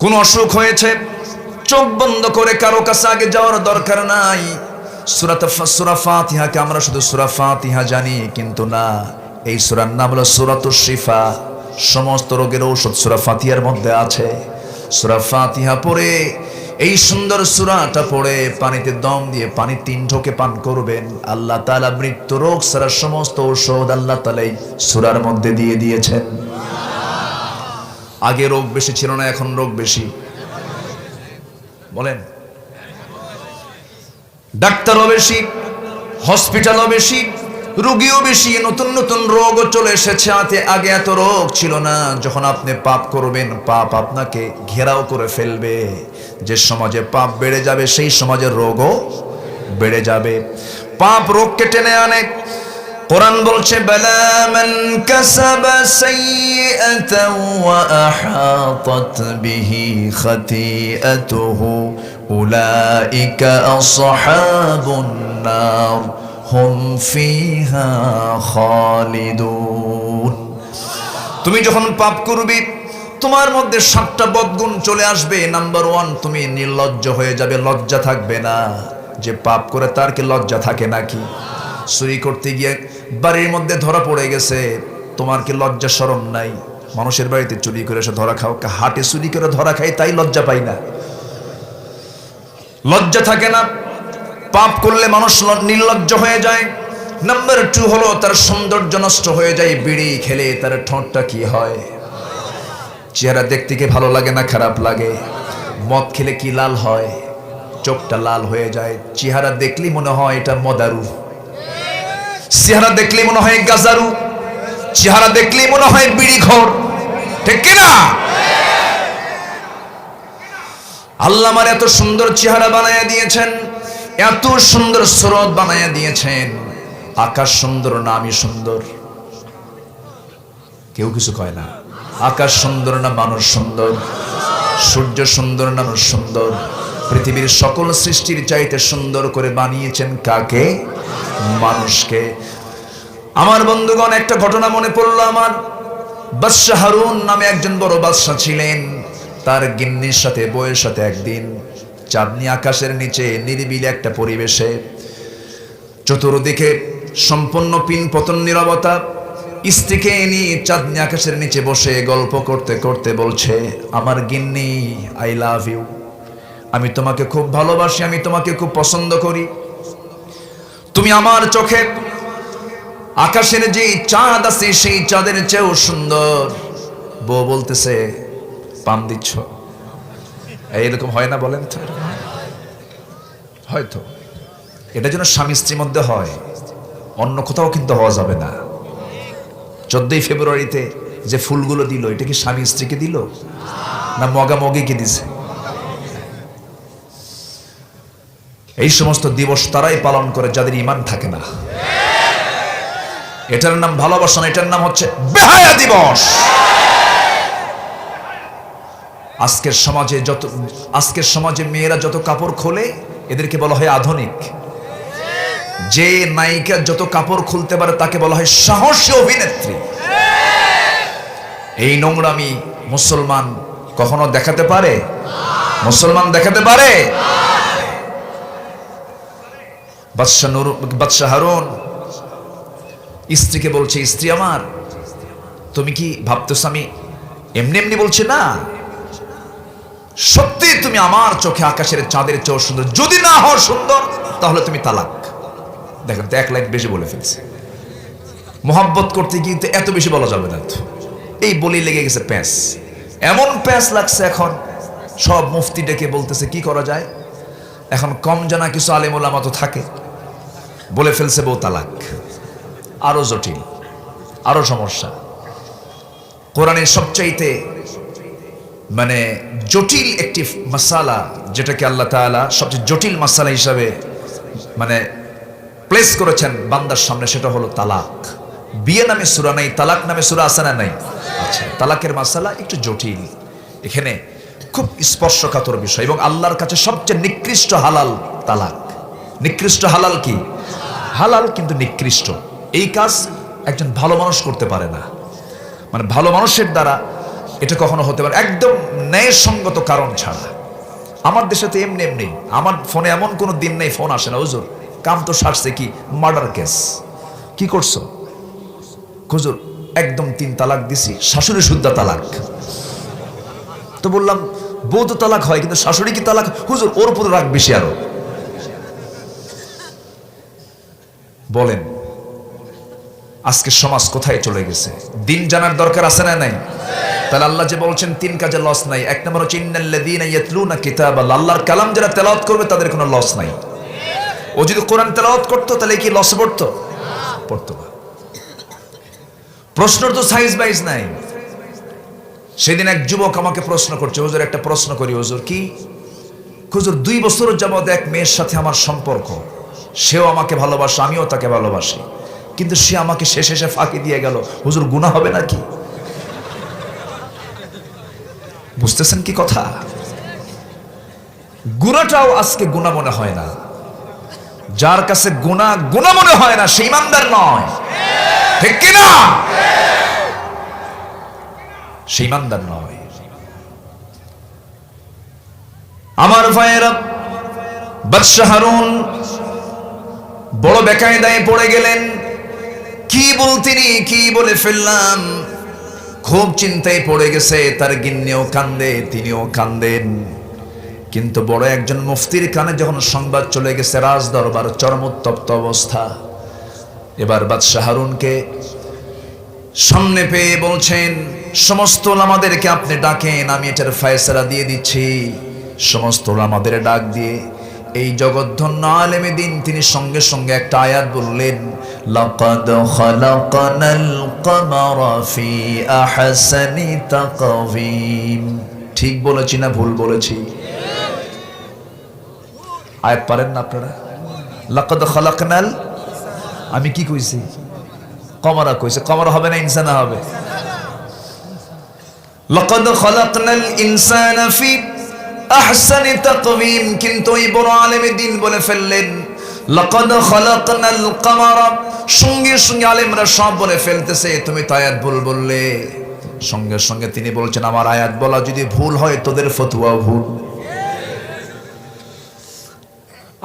কোন অসুখ হয়েছে, চোখ বন্ধ করে কারো কাছে আগে যাওয়ার দরকার নাই। সূরা ফাতিহাকে আমরা শুধু সূরা ফাতিহা জানি, কিন্তু না, এই সূরার নাম হলো সূরাতুশ শিফা। সমস্ত রোগের ঔষধ সূরা ফাতিহার মধ্যে আছে। সূরা ফাতিহা পড়ে, এই সুন্দর সূরাটা পড়ে পানিতে দম দিয়ে পানি 3 ঢোকে পান করবেন। আল্লাহ তাআলা মৃত্যু রোগ সারা সমস্ত ঔষধ আল্লাহ তাআলা এই সূরার মধ্যে দিয়ে দিয়েছেন। আগে রোগ বেশি ছিল না, এখন রোগ বেশি। বলেন, ডাক্তারও বেশি, হসপিটালও বেশি, রোগীও বেশি, নতুন নতুন রোগও চলে এসেছে। আগে এত রোগ ছিল না। যখন আপনি পাপ করবেন, পাপ আপনাকে ঘেরাও করে ফেলবে। যে সমাজে পাপ বেড়ে যাবে, সেই সমাজের রোগও বেড়ে যাবে। পাপ রোগকে টেনে আনে। কোরআন বলছে, বালা মান কাসাবা সাইয়্যাতান ওয়া আহাতাত বিহি খাতিআতুহু উলাইকা আসহাবুন নার হুম ফিহা খালিদুন। তুমি যখন পাপ করবে, তোমার মধ্যে 7টা বদগুণ চলে আসবে। নাম্বার 1, তুমি নির্লজ্জ হয়ে যাবে, লজ্জা থাকবে না। যে পাপ করে তার কি লজ্জা থাকে নাকি? চুরি করতে গিয়ে বাড়ির মধ্যে ধরা পড়ে গেছে, তোমার কি লজ্জা শরম নাই? মানুষের বাড়িতে চুরি করে এসে ধরা খাও, হাটে চুরি করে ধরা খাই, তাই লজ্জা পাই না, লজ্জা থাকে না। পাপ করলে মানুষ নির্লজ্জ হয়ে যায়। নাম্বার 2 হলো তার সৌন্দর্য নষ্ট হয়ে যায়। বিড়ি খেলে তার ঠোঁটটা কি হয়? চেহারা দেখতে কি ভালো লাগে না খারাপ লাগে? মদ খেলে কি লাল হয়? চোখটা লাল হয়ে যায়। চেহারা দেখলেই মনে হয় এটা মদারু, চেহারা দেখলেই মনে হয় গাজারু, চেহারা দেখলেই মনে হয় বিড়িখোর, ঠিক কিনা? আল্লাহ আমার এত সুন্দর চেহারা বানায়া দিয়েছেন, এত সুন্দর সুরত বানায়া দিয়েছেন। আকাশ সুন্দর না আমি সুন্দর? কেউ কিছু কয় না। আকাশ সুন্দর না মানুষ সুন্দর? সূর্য সুন্দর না মানুষ সুন্দর? পৃথিবীর সকল সৃষ্টির চাইতে সুন্দর করে বানিয়েছেন কাকে? মানুষকে। আমার বন্ধুগণ, একটা ঘটনা মনে পড়লো আমার। বাদশাহ হারুন নামে একজন বড় বাদশাহ ছিলেন। তার গিন্নির সাথে, বউয়ের সাথে একদিন চাঁদনি আকাশের নিচে নিরিবিলি একটা পরিবেশে, চতুর্দিকে সম্পূর্ণ পিনপতন নীরবতা, স্ত্রীকে নিয়ে চাঁদনি আকাশের নিচে বসে গল্প করতে করতে বলছে, আমার গিন্নি, আই লাভ ইউ, আমি তোমাকে খুব ভালোবাসি, আমি তোমাকে খুব পছন্দ করি, তুমি আমার চোখে আকাশের যে চাঁদ আছে সেই চাঁদের চেয়েও সুন্দর। বউ বলতেছে, পাম দিচ্ছ? এইরকম হয় না বলেন তো? হয়তো এটা যেন স্বামী স্ত্রীর মধ্যে হয়, অন্য কোথাও কিন্তু হওয়া যাবে না। 14ই ফেব্রুয়ারিতে যে ফুলগুলো দিল, এটা কি স্বামী স্ত্রীকে দিল না মগামগিকে দিছে? এই সমস্ত দিবস তারাই পালন করে যাদের ঈমান থাকে না। এটার নাম ভালোবাসা না, এটার নাম হচ্ছে বেহায়া দিবস। আজকের সমাজে মেয়েরা যত কাপড় খোলে, এদেরকে বলা হয় আধুনিক। যে নায়িকা যত কাপড় খুলতে পারে তাকে বলা হয় সাহসী অভিনেত্রী। এই নোংরামি মুসলমান কখনো দেখাতে পারে? মুসলমান দেখাতে পারে? বাদশাহ হারুন স্ত্রীকে বলছে, স্ত্রী আমার, তুমি কি ভাবতেছ আমি এমনি এমনি বলছি না, সত্যি তুমি আমার চোখে আকাশের চাঁদের চেয়েও সুন্দর। যদি না হও সুন্দর তাহলে তুমি তালাক। দেখেন তো, 1 লাইন বেশি বলে ফেলছে। মোহাব্বত করতে গিয়ে তো এত বেশি বলা যাবে না। এই বলেই লেগে গেছে প্যাঁচ। এমন প্যাঁচ লাগছে এখন, সব মুফতি ডেকে বলতেছে কি করা যায়। এখন কম জানা কিছু আলেম ওলামা তো থাকে, বলে ফেলছে বউ তালাক। আরো জটিল, আরো সমস্যা। কোরআনের সবচাইতে জটিল একটি মাসালা, যেটাকে আল্লাহ তাআলা সবচেয়ে জটিল মাসালা হিসাবে প্লেস করেছেন বান্দার সামনে, সেটা হলো তালাক। বিয়ে নামে সূরা নাই, তালাক নামে সূরা আছে না নাই? আচ্ছা, তালাকের মাসালা একটু জটিল। এখানে খুব স্পর্শকাতর বিষয়, এবং আল্লাহর কাছে সবচেয়ে নিকৃষ্ট হালাল তালাক। নিকৃষ্ট হালাল কি? হালাল কিন্তু নিকৃষ্ট। এই কাজ একজন ভালো মানুষ করতে পারে না। ভালো মানুষের দ্বারা এটা কখনো হতে পারে একদম ন্যায়সঙ্গত কারণ ছাড়া। আমার দেশে তো এমনি এমনি আমার ফোনে এমন কোনো দিন নেই ফোন আসে না, হুজুর কাম তো সারছে কি মার্ডার কেস, কি করছো হুজুর? একদম 3 তালাক দিছি, শাশুড়ি শুদ্ধা তালাক। তো বললাম বউ তো তালাক হয় কিন্তু শাশুড়ি কি তালাক? হুজুর ওর উপর রাগ বেশি আরো। বলেন আজকে সমাজ কোথায় চলে গেছে? দিন জানার দরকার আছে না নাই? তাহলে আল্লাহ যে বলছেন 3 কাজে লস নাই, 1 নম্বর হচ্ছে ইন্নাল্লাযীনা ইয়াতলুনা কিতাবাল্লাহ, আল্লাহর কালাম যারা তেলাওয়াত করবে তাদের কোনো লস নাই। ও যদি কোরআন তেলাওয়াত করতো তাহলে কি লস পড়তো? পড়তো না। প্রশ্নর তো সাইজ বাইজ নাই। সেদিন এক যুবক আমাকে প্রশ্ন করছে, হুজুর একটা প্রশ্ন করি। হুজুর কি? হুজুর 2 বছর যাবত এক মেয়ের সাথে আমার সম্পর্ক, সেও আমাকে ভালোবাসে আমিও তাকে ভালোবাসি, কিন্তু সে আমাকে শেষে ফাঁকি দিয়ে গেল। হুজুর গুনাহ হবে নাকি? বুঝতেছেন কি কথা? গুনাহটাও আজকে গুনাহ মনে হয় না। যার কাছে গুনাহ গুনাহ মনে হয় না সে ঈমানদার নয়, ঠিক কি না? সে ঈমানদার নয়। আমার ভাইয়েরা, বাদশা হারুন বড় বেকায়দায় পড়ে গেলেন। কি বলতেনি কি বলে ফেললাম, খুব চিন্তায় পড়ে গেছে। তার গিন্নিও কান্দে, তিনিও কান্দেন। কিন্তু বড় একজন মুফতির কানে যখন সংবাদ চলে গেছে রাজ দরবার চরমোত্তপ্ত অবস্থা, এবার বাদশা হারুনকে সামনে পেয়ে বলছেন, সমস্ত ওলামাদেরকে আপনি ডাকেন, আমি এটার ফয়সালা দিয়ে দিচ্ছি। সমস্ত ওলামাদের ডাক দিয়ে এই জগৎধন্য আলেমে দিন তিনি সঙ্গে সঙ্গে একটা আয়াত বললেন, লাকাদ খালাকনাল কমারা ফি আহসানি তাকওয়িম। ঠিক বলেছি না ভুল বলেছি? আয়াত পারেন না আপনারা? লাকাদ খালাকনাল, আমি কি কইছি? কমারা কইছে। কমারা হবে না ইনসান হবে? লাকাদ খালাকনাল ইনসানা ফি আহসানি তাকওয়িম। কিন্তু এই বড় আলেমে দিন বলে ফেললেন লাকাদ খালাকনাল কমারা। সঙ্গে সঙ্গে আলেমরা সব বলে ফেলতেছে তুমি তো আয়াত ভুল বললে। সঙ্গে সঙ্গে তিনি বলছেন আমার আয়াত বলা যদি ভুল হয় তোদের ফতোয়াও ভুল।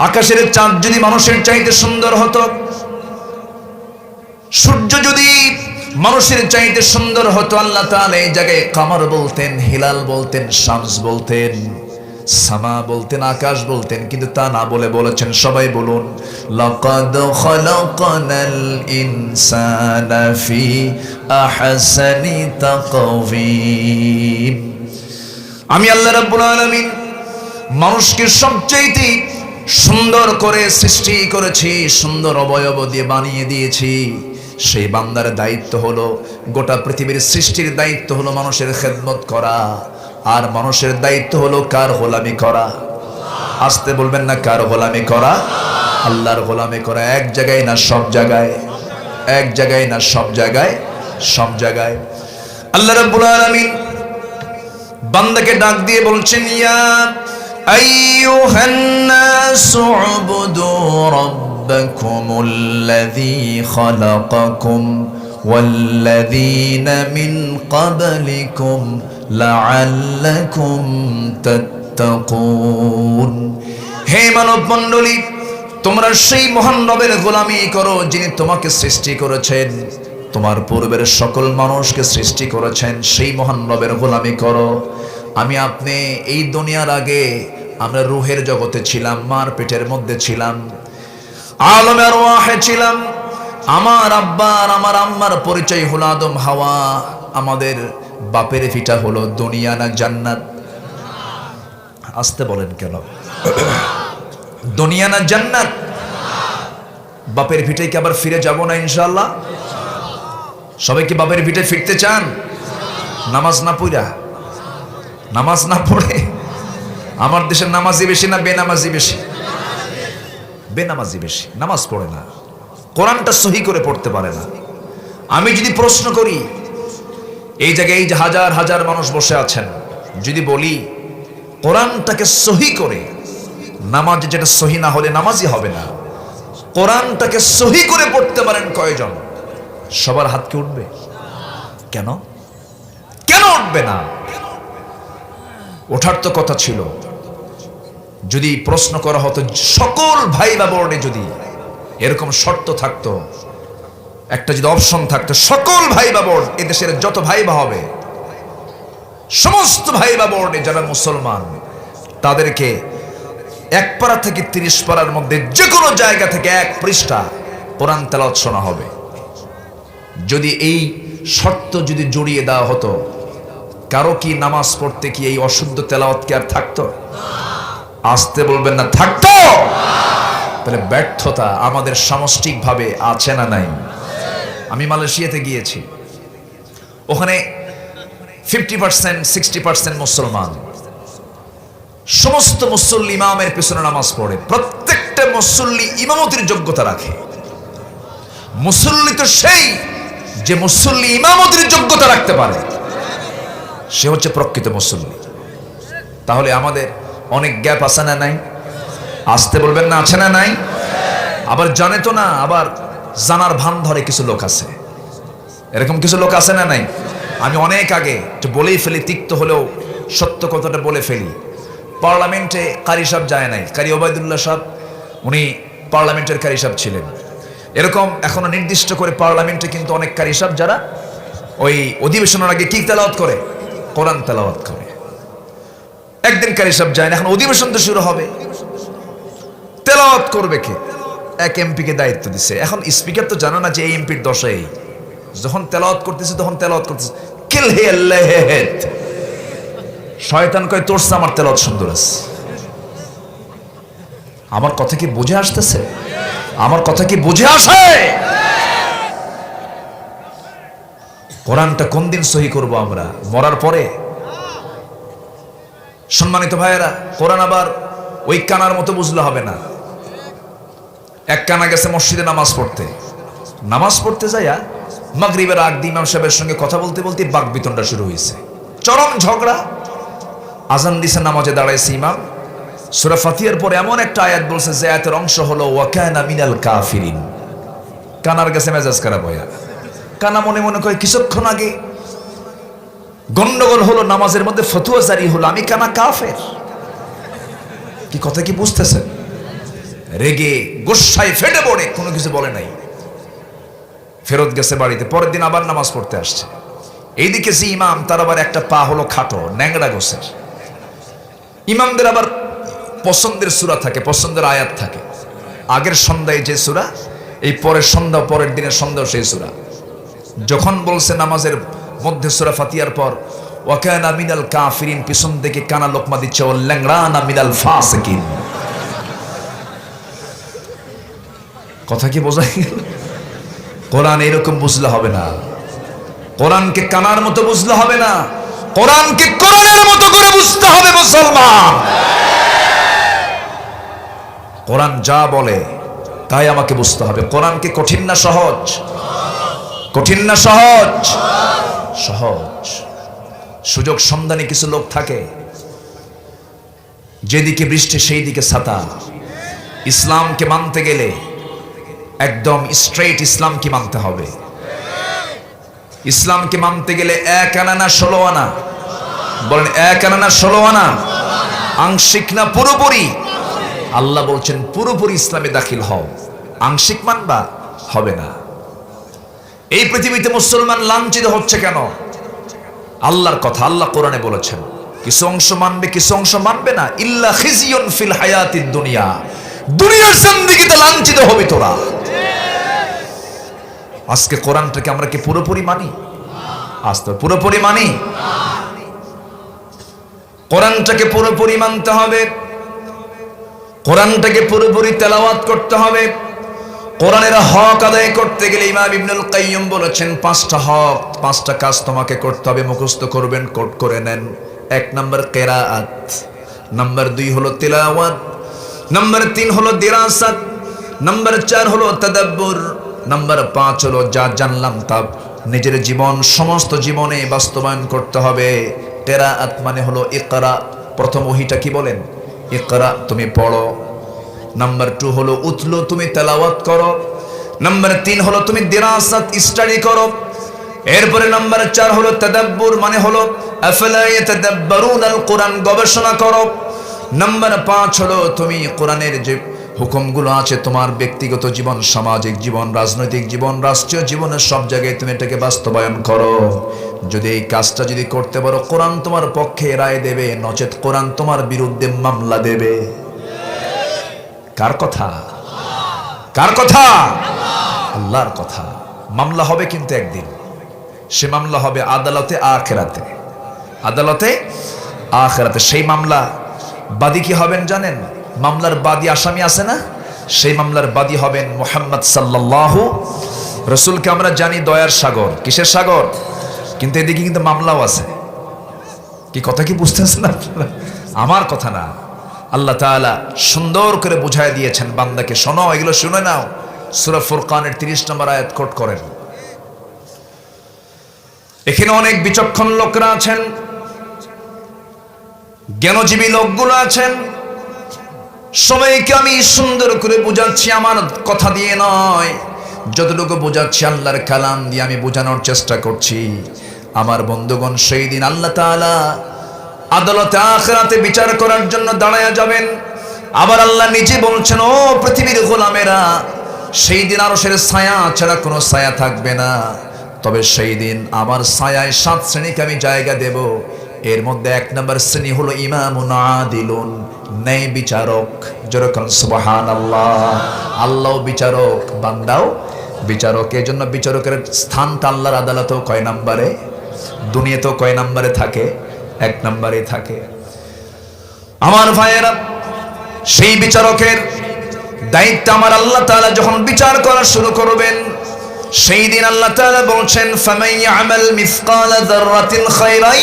আকাশের চাঁদ যদি মানুষের চাইতে সুন্দর হতো, সূর্য যদি মানুষের চাইতে সুন্দর হতো, আল্লাহ তাআলা এই জায়গায় কামার বলতেন, হিলাল বলতেন, শামস বলতেন, সামা বলতেন, আকাশ বলতেন। কিন্তু তা না বলে বলেছেন, সবাই বলুন, লাকাদ খালাকনাল ইনসানা ফি আহসানি তাকওয়িম। আমি আল্লাহ রাব্বুল আলামিন মানুষকে সবচাইতে সুন্দর করে সৃষ্টি করেছি, সুন্দর অবয়ব দিয়ে বানিয়ে দিয়েছি। সেই বান্দার দায়িত্ব হলো, গোটা পৃথিবীর সৃষ্টির দায়িত্ব হলো মানুষের খেদমত করা, আর মানুষের দায়িত্ব হলো কার গোলামি করা? আসতে বলবেন না, কার গোলামি করা? আল্লাহর গোলামি করা। এক জায়গায় না সব জায়গায়? এক জায়গায় না সব জায়গায়? সব জায়গায়। আল্লাহ রাব্বুল আলামিন বান্দাকে ডাক দিয়ে বলছেন, ইয়া আইয়ুহান নাসু উবুদু রাব্বাকুমুল্লাযী খালাকাকুম ওয়াল্লাযীনা মিন ক্বাবলিকুম লাআল্লাকুম তাত্তাকুন। হে মানব মণ্ডলী, তোমরা সেই মহান রবের গোলামি করো যিনি তোমাকে সৃষ্টি করেছেন, তোমার পূর্বের সকল মানুষকে সৃষ্টি করেছেন। সেই মহান রবের গোলামি করো। আমি আপনি এই দুনিয়ার আগে আমরা রূহের জগতে ছিলাম, মার পেটের মধ্যে ছিলাম, আলমে আরওয়াহে ছিলাম। আমার আব্বা আর আমার আম্মার পরিচয় হলো আদম হাওয়া। আমাদের বাপের ভিটা হলো দুনিয়া না জান্নাত? আসতে বলেন কেন? দুনিয়া না জান্নাত? বাপের ভিটায় কি আবার ফিরে যাব না ইনশাআল্লাহ? সবাই কি বাপের ভিটে ফিরতে চান? নামাজ না পড়া, নামাজ না পড়ে? আমার দেশের নামাজি বেশি না বেনামাজি বেশি? বেনামাজি বেশি, নামাজ পড়ে না, কোরআনটা সহি করে পড়তে পারে না। আমি যদি প্রশ্ন করি, এই জায়গায় এই যে হাজার হাজার মানুষ বসে আছেন, যদি বলি কোরআনটাকে সহি করে, নামাজ যেটা সহি না হলে নামাজই হবে না, কোরআনটাকে সহি করে পড়তে পারেন কয়জন? সবার হাত কি উঠবে? কেন? কেন উঠবে না? ওঠার তো কথা ছিল। যদি প্রশ্ন করা হতো সকল ভাইবা বোর্ডে যদি এরকম শর্ত থাকতো, একটা যদি অপশন থাকতো, সকল ভাইবা বোর্ড, এদেশের যত ভাইবা হবে সমস্ত ভাইবা বোর্ডে যারা মুসলমান, তাদেরকে 1 পারা থেকে 30 পারার মধ্যে যে কোনো জায়গা থেকে 1 পৃষ্ঠা কোরআন তেলাওয়াত শোনা হবে। যদি এই শর্ত যদি জড়িয়ে দেওয়া হতো, কারো কি নামাজ পড়তে কি এই অশুদ্ধ তেলাওয়াত কি আর থাকতো? আসতে বলবেন না, থাকতো? তাহলে ব্যর্থতা আমাদের সামষ্টিকভাবে আছে না নাই? আমি মালয়েশিয়াতে গিয়েছি, ওখানে 50% 60% মুসলমান। সমস্ত মুসল্লি ইমামের পিছনে নামাজ পড়ে, প্রত্যেকটা মুসল্লি ইমামতির যোগ্যতা রাখে। মুসল্লি তো সেই যে মুসল্লি ইমামতির যোগ্যতা রাখতে পারে, সে হচ্ছে প্রকৃত মুসল্লি। তাহলে আমাদের অনেক গ্যাপ আছে না নাই? আসতে বলবেন না, আছে না নাই? আবার জানে তো না, আবার জানার ভান ধরে কিছু লোক আছে, এরকম কিছু লোক আছে না নাই? আমি অনেক আগে বলেই ফেলি, তিক্ত হলেও সত্য কথাটা বলে ফেলি। পার্লামেন্টে কারি সাহেব যায় নাই, কারি ওবায়দুল্লাহ সাহেব, উনি পার্লামেন্টের কারি সাহেব ছিলেন। এরকম এখনো নির্দিষ্ট করে পার্লামেন্টে কিন্তু অনেক কারি সাহেব যারা ওই অধিবেশনের আগে কি তেলাওয়াত করে? কোরআন তেলাওয়াত করে। একদিন কারি সাহেব যায় না, এখন অধিবেশন তো শুরু হবে, তেলাওয়াত করবে কে? এক এমপিকে দায়িত্ব দিছে। এখন স্পিকার তো জানে না যে এই এমপির দশা এই, যখন তেলাওয়াত করতেছে তখন তেলাওয়াত করতেছে, কিল হে আল্লাহ হে, শয়তান কয় তোর আমার তেলাওয়াত সুন্দর আছে। আমার কথা কি বুঝে আসতেছে? আমার কথা কি বুঝে আসে? কোরআনটা কোন দিন সহি করব আমরা? মরার পরে? সম্মানিত ভাইয়েরা, কোরআন আবার ওই কানার মতো বুঝলে হবে না। এক কানা গেছে মসজিদে নামাজ পড়তে যাইয়া মাগরিবের আগ দিয়ে ইমাম সাহেবের সঙ্গে কথা বলতে বলতে বাকবিতণ্ডা শুরু হয়েছে, চরম ঝগড়া। আজান দিছে, নামাজে দাঁড়াইছে ইমাম, সূরা ফাতিহার পরে এমন একটা আয়াত বলছে যে আয়াতের অংশ হলো ওয়া কানা মিনাল কাফিরিন। কানার কাছে মেজাজ খারাপ হইয়া, কানা মনে মনে কয় কিছুক্ষণ আগে গন্ডগোল হলো, নামাজের মধ্যে ফতোয়া জারি হলো, আমি কানা কাফের। কি কথা কি বুঝতেছেন? রেগে গোসায় ফেটে পড়ে কোনো কিছু বলে নাই, ফেরত গেছে বাড়িতে। পরের দিন আবার নামাজ পড়তে আসছে। এইদিকে যে ইমাম, তার আবার একটা পা হলো খাটো, ন্যাংরা গোছের। ইমামদের আবার পছন্দের সূরা থাকে, পছন্দের আয়াত থাকে। আগের সন্ধ্যায় যে সূরা, এই পরের সন্ধ্যা, পরের দিনের সন্ধ্যা সেই সূরা। যখন বলছে নামাজের মধ্যে সূরা ফাতিহার পর ওয়া কানা মিনাল কাফিরিন, পিছন থেকে কানা লোকমা দিচ্ছে ও ল্যাংরানা মিনাল ফাসিকিন। কথা কি বোঝা গেল? কোরআন এরকম বুঝলে হবে না, কোরআনকে কানার মতো বুঝলে হবে না, কোরআনকে কোরআনের মতো করে বুঝতে হবে মুসলমান। কোরআন যা বলে তাই আমাকে বুঝতে হবে। কোরআনকে কঠিন না সহজ? কঠিন না সহজ? সহজ। সুযোগ সন্ধানী কিছু লোক থাকে, যেদিকে বৃষ্টি সেই দিকে ছাতা। ইসলামকে মানতে গেলে একদম স্ট্রেট ইসলামকে মানতে হবে। ইসলামকে মানতে গেলে 1 আনা না 16 আনা? বলেন 1 আনা না 16 আনা? আংশিক না পুরোপুরি? আল্লাহ বলছেন পুরোপুরি ইসলামে দাখিল হও, আংশিক মানবা হবে না। এই পৃথিবীতে মুসলমান লাঞ্ছিত হচ্ছে কেন? আল্লাহর কথা, আল্লাহ কোরআনে বলেছেন কিছু অংশ মানবে, কিছু অংশ মানবে না। ইল্লা খিজিয়ুন ফিল হায়াতিদ দুনিয়া, দুনিয়ার জিন্দেগিতে লাঞ্ছিত হবে তোরা। আজকে কোরআনটাকে আমরা কি পুরোপুরি মানি? আজকে পুরোপুরি মানি? কোরআনটাকে পুরোপুরি মানতে হবে, কোরআনটাকে পুরোপুরি তেলাওয়াত করতে হবে। কোরআনের হক আদায় করতে গেলে ইমাম ইবনুল কাইয়্যিম বলেছেন 5টা হক, 5টা কাজ তোমাকে করতে হবে। মুখস্থ করবেন, কোট করে নেন। 1 নম্বর কিরাআত, নাম্বার 2 হলো তিলাওয়াত, নাম্বার 3 হলো দিরাসাত, নাম্বার 4 হলো তাদাব্বুর, নাম্বার 5 হলো যা জানলাম তা নিজের জীবন, সমস্ত জীবনে বাস্তবায়ন করতে হবে। কিরাআত মানে হলো ইকরা, প্রথম ওহীটা কি বলেন? ইকরা, তুমি পড়ো। নাম্বার 2 হলো উতলু, তুমি তেলাওয়াত করো। নাম্বার 3 হলো তুমি দিরাসাত, স্টাডি করো। এরপরে নাম্বার 4 হলো তাদাব্বুর, মানে হলো আফলা ইয়াতাদাব্বারুনাল কোরআন, গবেষণা করো। নাম্বার 5 হলো তুমি কোরআনের যে হুকুমগুলো আছে তোমার ব্যক্তিগত জীবন, সামাজিক জীবন, রাজনৈতিক জীবন, রাষ্ট্রীয় জীবনের সব জায়গায় তুমি এটাকে বাস্তবায়ন করো। যদি এই কাজটা যদি করতে পারো, কোরআন তোমার পক্ষে রায় দেবে, নচেত কোরআন তোমার বিরুদ্ধে মামলা দেবে। কার কথা? কার কথা? আল্লাহর কথা। মামলা হবে কিন্তু একদিন, সে মামলা হবে আদালতে আখিরাতে। আদালতে আখিরাতে সেই মামলা বাদী কি হবেন জানেন? মামলার বাদী আসামি আছে না, সেই মামলার বাদী হবেন মুহাম্মদ সাল্লাল্লাহু। রাসূলকে আমরা জানি দয়ার সাগর, কিসের সাগর? কিন্তু এদিকে কিন্তু মামলাও আছে। কি কথা কি বুঝতেছেন আপনারা? আমার কথা না, আল্লাহ তাআলা সুন্দর করে বুঝায় দিয়েছেন বান্দাকে। শোনো, এগুলো শুনে নাও। সূরা ফুরকানের 30 নম্বর আয়াত কোট করেন। এখানে অনেক বিচক্ষণ লোকরা আছেন, জ্ঞানজীবী লোকগুলো আছেন। সবাইকে আমি সুন্দর করে বুঝাচ্ছি, আমার কথা দিয়ে নয়, যতটুকু বোঝাচ্ছি আল্লাহর কালাম দিয়ে আমি বোঝানোর চেষ্টা করছি। আমার বন্ধুগণ, সেই দিন আল্লাহ তাআলা আদালতে আখিরাতে বিচার করার জন্য দাঁড়ায়া যাবেন। আবার আল্লাহ নিজে বলছেন, ও পৃথিবীর গোলামেরা, সেই দিন আরশের ছায়া ছাড়া কোনো ছায়া থাকবে না। তবে সেই দিন আমার ছায়ায় 7 শ্রেণীকে আমি জায়গা দেব। এর মধ্যে 1 নম্বর শ্রেণী হলো ইমামুন আদিলুন, ন্যায় বিচারক। যেরকম সুবহানাল্লাহ, আল্লাহ বিচারক, বান্দাও বিচারক। এই জন্য বিচারকের স্থানটা আল্লাহর আদালতেও কয় নম্বরে? দুনিয়াতেও কয় নম্বরে থাকে? 1 নম্বরে থাকে। আমার ভাইয়েরা, সেই বিচারকের দায়িত্ব আমার আল্লাহ তাআলা যখন বিচার করা শুরু করবেন, সেই দিন আল্লাহ তাআলা বলছেন, ফামান ইয়ামাল মিসকালা যাররাতিন খায়রান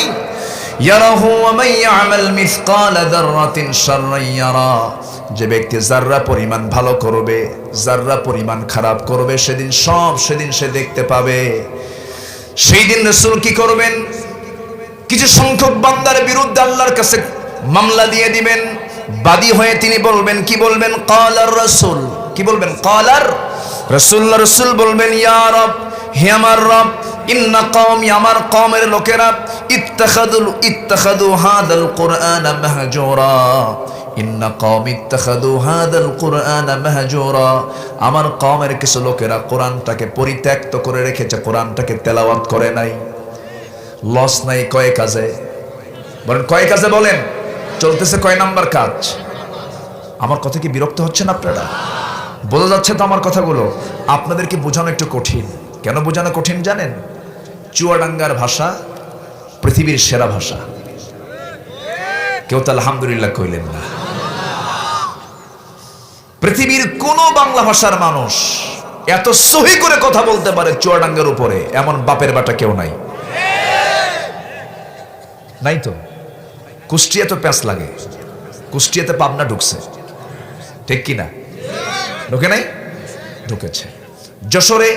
ইয়ারাহু ওয়া মান ইয়ামাল মিসকালা যাররাতিন শাররান ইয়ারা। যে ব্যক্তি যাররা পরিমাণ ভালো করবে, যাররা পরিমাণ খারাপ করবে, সেদিন সে দেখতে পাবে। সেই দিন রাসূল কি করবেন? কিছু সংখ্যক বান্দার বিরুদ্ধে আল্লাহর কাছে মামলা দিয়ে দিবেন। বাদী হয়ে তিনি বলবেন, কি বলবেন? ক্বালার রাসূল। কি বলবেন? ক্বালার রাসূল। রাসূল বলবেন, ইয়া রব, হে আমার রব, ইন্না কওমি, আমার কওমের লোকেরা, ইত্তাখাদু হাদাল কুরআনা মাহজুরা। ইন্না কওমি ইত্তাখাদু হাদাল কুরআনা মাহজুরা। আমার কওমের কিছু লোকেরা কোরআনটাকে পরিত্যক্ত করে রেখেছে, কোরআনটাকে তেলাওয়াত করে নাই। লস নাই কয় কাজে? বলেন কয় কাজে? বলেন চলতেছে কয় নাম্বার কাজ? আমার কথা কি বিরক্ত হচ্ছেন আপনারা? বোঝা যাচ্ছে তো আমার কথাগুলো? আপনাদেরকে বোঝানো একটু কঠিন। কেন বোঝানো কঠিন জানেন? চুয়াডাঙ্গার ভাষা পৃথিবীর সেরা ভাষা। কেউ তো আলহামদুলিল্লাহ কইলেন না। পৃথিবীর কোন বাংলা ভাষার মানুষ এত সহি করে কথা বলতে পারে চুয়াডাঙ্গার উপরে, এমন বাপের বাটা কেউ নাই। নাই তো? কুষ্টিয়া তো প্যাঁচ লাগে, কুষ্টিয়াতে পাবনা ঢুকছে, ঠিক কিনা? ঢুকে নাই? ঢুকেছে। যশোরে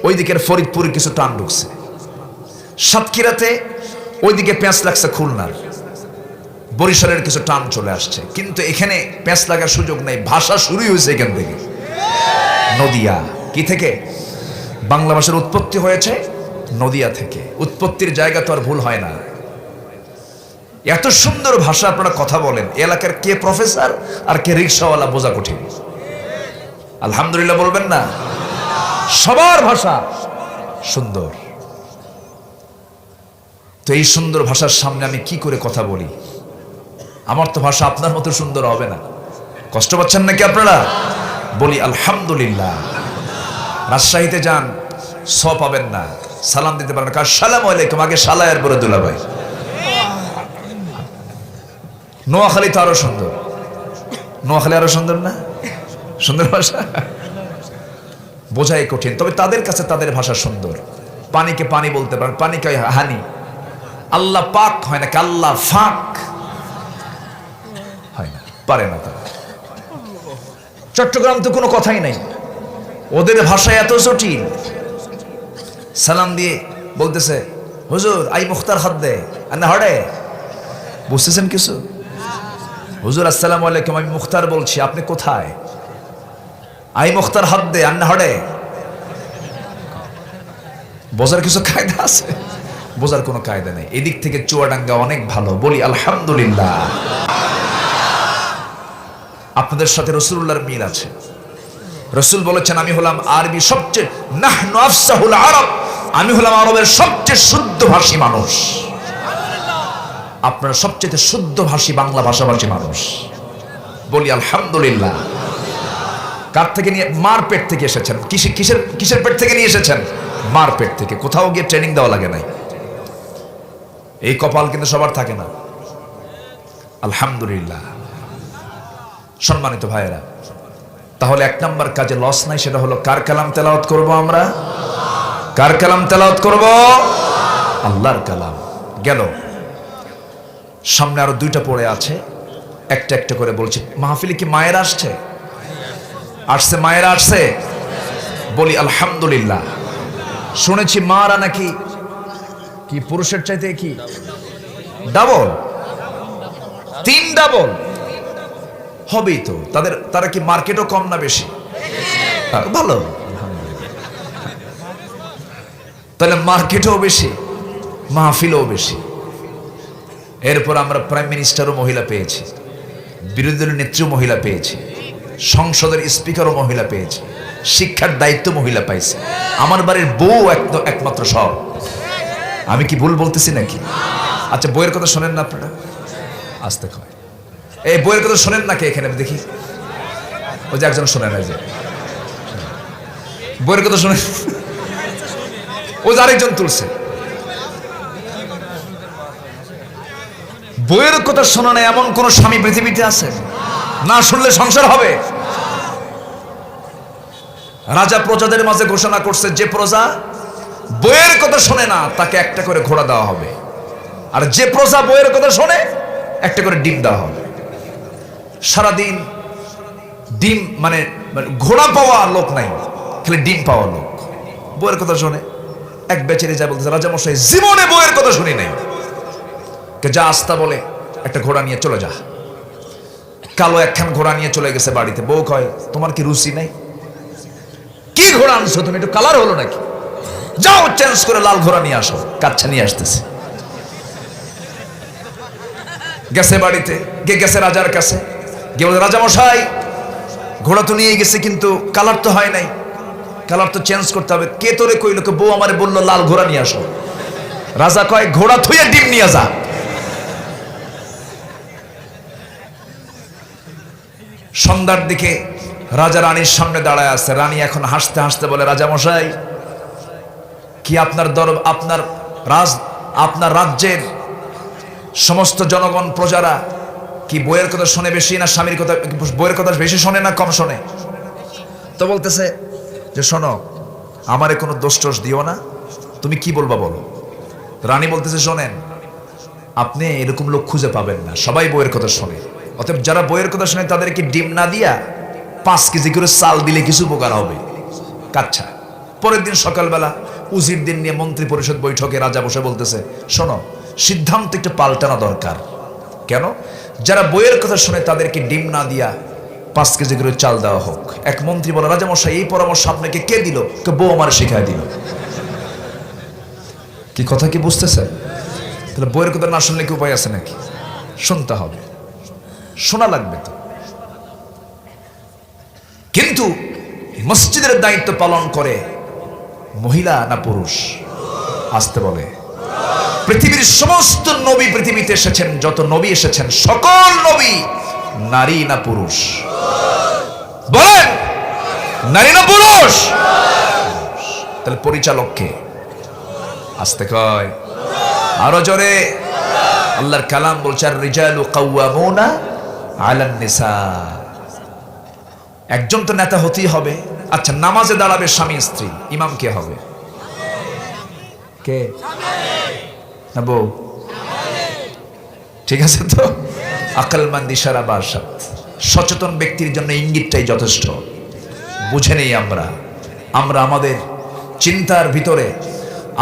ওই দিকের ফরিদপুরে কিছু টান ঢুকছে। সাতক্ষীরাতে ওইদিকে প্যাঁচ লাগছে খুলনার, বরিশালের কিছু টান চলে আসছে। কিন্তু এখানে প্যাঁচ লাগার সুযোগ নেই, ভাষা শুরুই হয়েছে এখান থেকে। নদিয়া কি থেকে? বাংলা ভাষার উৎপত্তি হয়েছে নদিয়া থেকে। উৎপত্তির জায়গা তো আর ভুল হয় না। এত সুন্দর ভাষা আপনারা কথা বলেন, এলাকার কে প্রফেসর আর কে রিক্সাওয়ালা বোঝা কঠিন। আলহামদুলিল্লাহ বলবেন না? সবার ভাষা সুন্দর। তো এই সুন্দর ভাষার সামনে আমি কি করে কথা বলি? আমার তো ভাষা আপনার মতো সুন্দর হবে না। কষ্ট পাচ্ছেন নাকি আপনারা? বলি আলহামদুলিল্লাহ। রাজশাহীতে যান, স পাবেন না, সালাম দিতে পারেন না। আসসালামু আলাইকুম আগে সালায়ের পরে দুলাভাই। নোয়াখালী তো আরো সুন্দর। নোয়াখালী আরো সুন্দর না? সুন্দর ভাষা, বোঝাই কঠিন। তবে তাদের কাছে তাদের ভাষা সুন্দর। পানিকে পানি বলতে পারেন, পানিকে হানি। আল্লাহ পাক হয় নাকি আল্লাহ ফাক? হয় না, পারে না তারা। চট্টগ্রাম তো কোনো কথাই নাই, ওদের ভাষা এত জটিল। সালাম দিয়ে বলতেছে, হুজুর আই মুখতার হাত দে না হড়ে। বুঝতেছেন কিছু? হুজুর আসসালামু আলাইকুম, আমি মুখতার বলছি, আপনি কোথায়? আই মুখতার হাত দে আন্না হড়ে। বোঝার কিছু কায়দা আছে? বোঝার কোনো কায়দা নেই। এদিক থেকে চুয়াডাঙ্গা অনেক ভালো, বলি আলহামদুলিল্লাহ। আপনাদের সাথে রাসূলুল্লাহর মিল আছে। রাসূল বলেছেন, আমি হলাম আরবি সবচেয়ে নাহনু আফসাহুল আরব, আমি হলাম আরবের সবচেয়ে শুদ্ধ ভাষী মানুষ। আপনারা সবচেয়ে শুদ্ধ ভাষী বাংলা ভাষাভাষী মানুষ, বলি আলহামদুলিল্লাহ। কার থেকে নিয়ে? মার পেট থেকে এসেছেন। কিসের পেট থেকে নিয়ে এসেছেন? মার পেট থেকে। কোথাও গিয়ে ট্রেনিং দেওয়া লাগে নাই। এই কপাল কিন্তু সবার থাকে না, আলহামদুলিল্লাহ। সম্মানিত ভাইয়েরা, তাহলে এক নাম্বার কাজে লস নাই, সেটা হলো কার কালাম তেলাওয়াত করব আমরা? কার কালাম তেলাওয়াত করব? আল্লাহর কালাম। গেল, সামনে আরো দুইটা পড়ে আছে, একটা একটা করে বলছি। মাহফিলে কি মায়েরা আসছে? আসছে, মায়েরা আসছে, বলি আলহামদুলিল্লাহ। শুনেছি মারা নাকি কি পুরুষের চাইতে কি ডাবল, 3 ডাবল হবেই তো। তারা কি মার্কেটও কম না বেশি? ভালো, তাহলে মার্কেটও বেশি, মাহফিলও বেশি। এরপর আমরা প্রাইম মিনিস্টারও মহিলা পেয়েছি, বিরোধী দলের নেত্রীও মহিলা পেয়েছি, সংসদের স্পিকারও মহিলা পেয়েছি, শিক্ষার দায়িত্ব মহিলা পাইছে। আমার বাড়ির বউ একমাত্র সব। আমি কি ভুল বলতেছি নাকি? আচ্ছা, বইয়ের কথা শোনেন না আপনারা? আসতে কয়, এই বইয়ের কথা শোনেন নাকি এখানে? দেখি, ওই যে একজন শোনেন, এই যে বইয়ের কথা শোনেন, ও যে আরেকজন তুলছে। বইয়ের কথা শোনা না এমন কোন স্বামী পৃথিবীতে আছে? না শুনলে সংসার হবে? রাজা প্রজাদের মাঝে ঘোষণা করছে, যে প্রজা বইয়ের কথা শোনে না তাকে একটা করে ঘোড়া দেওয়া হবে, আর যে প্রজা বইয়ের কথা শোনে একটা করে ডিম দেওয়া হবে। সারাদিন ডিম মানে ঘোড়া পাওয়া লোক নাই, খালি ডিম পাওয়া লোক। বইয়ের কথা শোনে। এক বেচারি যা বলতেছে, রাজা মশাই জীবনে বইয়ের কথা শুনি নাই। যা আস্তা বলে, একটা ঘোড়া নিয়ে চলে যা। কালো একখান ঘোড়া নিয়ে চলে গেছে বাড়িতে। বউ কয়, তোমার কি রুচি নাই? কি ঘোড়া আনছো তুমি? একটু কালার হলো নাকি? যাও চেঞ্জ করে লাল ঘোড়া নিয়ে আসো। কাচ্চা নিয়ে আসতেছে। গেছে বাড়িতে, গেছে রাজার কাছে, গিয়ে বলে, রাজা মশাই ঘোড়া তো নিয়ে গেছে, কিন্তু কালার তো হয় নাই, কালার তো চেঞ্জ করতে হবে। কে তোরে কইল? বউ আমারে বললো লাল ঘোড়া নিয়ে আসো। রাজা কয়, ঘোড়া থুয়ে ডিম নিয়ে যা। সন্ধ্যার দিকে রাজা রানীর সামনে দাঁড়ায় আছে। রানী এখন হাসতে হাসতে বলে, রাজা মশাই কি আপনার রাজ্যের সমস্ত জনগণ প্রজারা কি বইয়ের কথা শোনে বেশি, না স্বামীর কথা? বইয়ের কথা বেশি শোনে না কম শোনে? তো বলতেছে যে, শোনো, আমারে কোনো দোষ টোষ দিও না, তুমি কি বলবা বলো। রানী বলতেছে, শোনেন, আপনি এরকম লোক খুঁজে পাবেন না, সবাই বইয়ের কথা শোনে। অতএব যারা বইয়ের কথা শোনে তাদেরকে ডিম না দিয়া 5 কেজি করে চাল দিলে কিছু উপকার হবে। কাচ্ছা। পরের দিন সকালবেলা উজির দিন নিয়ে মন্ত্রী পরিষদ বৈঠকে রাজা বসে বলতেছে, শোনো, সিদ্ধান্ত একটু পাল্টানো দরকার। কেন? যারা বইয়ের কথা শুনে তাদেরকে ডিম না দিয়া 5 কেজি করে চাল দেওয়া হোক। এক মন্ত্রী বলে, রাজা মশাই এই পরামর্শ আপনাকে কে দিল? বউ আমার শিখাই দিল। কি কথা কি বুঝতেছেন? তাহলে বইয়ের কথা না শুনলে কি উপায় আছে নাকি? শুনতে হবে, শোনা লাগবে তো। কিন্তু মসজিদের দায়িত্ব পালন করে মহিলা না পুরুষ? আসতে বলে। পৃথিবীর সমস্ত নবী পৃথিবীতে এসেছেন, যত নবী এসেছেন সকল নবী নারী না পুরুষ? বলেন, নারী না পুরুষ? তাহলে পরিচালক কে? আসতে কয়, আরো জোরে। আল্লাহর কালাম বলছে, আর রিজালু কাওয়ামুনা আলান নিসা। একজন তো নেতা হতেই হবে। আচ্ছা, নামাজে দাঁড়াবে স্বামী স্ত্রী, ইমাম কে হবে? কে? না বউ? ঠিক আছে তো। আকলমন্দ ইশারা বারসাত। সচেতন ব্যক্তির জন্য ইঙ্গিতটাই যথেষ্ট। বুঝে নেই আমরা আমাদের চিন্তার ভিতরে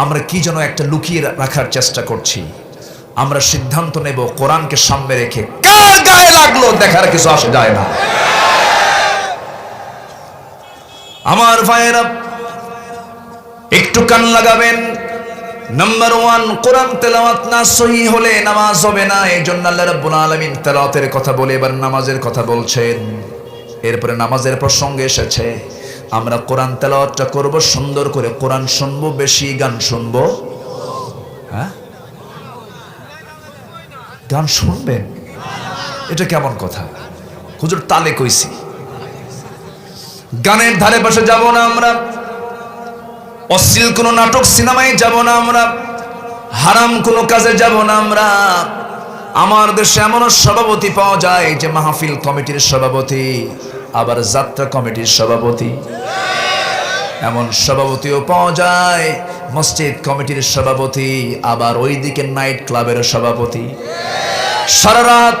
আমরা কি যেন একটা লুকিয়ে রাখার চেষ্টা করছি। আমরা সিদ্ধান্ত নেব কোরআনকে সামনে রেখে, কার গায়ে লাগলো দেখার কিছু আসে যায় না। আমার ভাইয়েরা, একটু কান লাগাবেন। নাম্বার 1, কোরআন তেলাওয়াত না সহিহ হলে নামাজ হবে না। এইজন্য আল্লাহ রাব্বুল আলামিন তেলাওয়াতের কথা বলে এবার নামাজের কথা বলছেন। এরপরে নামাজের প্রসঙ্গে এসেছে, আমরা কোরআন তেলাওয়াতটা করব সুন্দর করে, কোরআন শুনবো বেশি, গান শুনবো। হ্যাঁ, গান শুনবেন, এটা কেমন কথা? হুজুর তালে কইছি। গানের ধারে পাশে যাব না আমরা, অশ্লীল কোনো নাটক সিনেমায় যাব না আমরা, হারাম কোনো কাজে যাব না আমরা। আমার দেশে এমনও সভাপতি পাওয়া যায় যে মাহফিল কমিটির সভাপতি, আবার যাত্রা কমিটির সভাপতি। এমন সভাপতিও পাওয়া যায় মসজিদ কমিটির সভাপতি, আবার ওইদিকে নাইট ক্লাবের সভাপতি। সারা রাত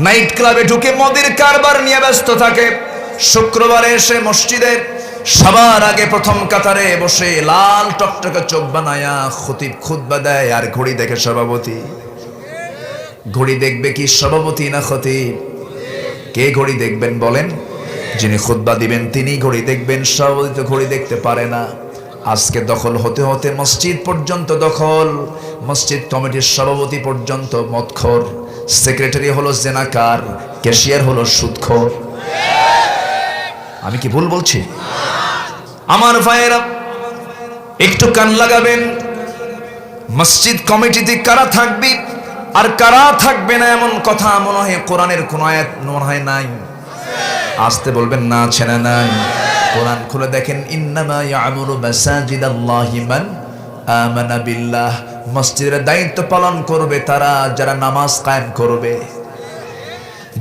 নাইট ক্লাবে ঢুকে মদের কারবার নিয়ে ব্যস্ত থাকে। শুক্রবারে এসে মসজিদে সবার আগে প্রথম কাতারে বসে লাল টকটকে চোখ বানায়া খতিব খুতবা দেয়, আর ঘড়ি দেখে সভাপতি। ঘড়ি দেখবে কি সভাপতি না খতিব? কে ঘড়ি দেখবেন বলেন? যিনি খুতবা দিবেন তিনি ঘড়ি দেখবেন, সভাপতি তো ঘড়ি দেখতে পারে না। আজকে দখল হতে হতে মসজিদ পর্যন্ত দখল, মসজিদ কমিটির সভাপতি পর্যন্ত মদখোর, সেক্রেটারি হলো জেনাকার, ক্যাশিয়ার হলো সুদখোর। আমি কি ভুল বলছি? আমার ভাইয়েরা একটু কান লাগাবেন। মসজিদ কমিটিতে কারা থাকবে আর কারা থাকবে না এমন কথা মনে হয় কোরআনের কোন আয়াত মনে হয় নাই। আসতে বলবেন না, আছে না নাই? কোরআন খুলে দেখেন, ইন্নামা ইয়ামুরু মাসাজিদাল্লাহি মান আমানা বিল্লাহ। মসজিদের দায়িত্ব পালন করবে তারা যারা নামাজ কায়েম করবে,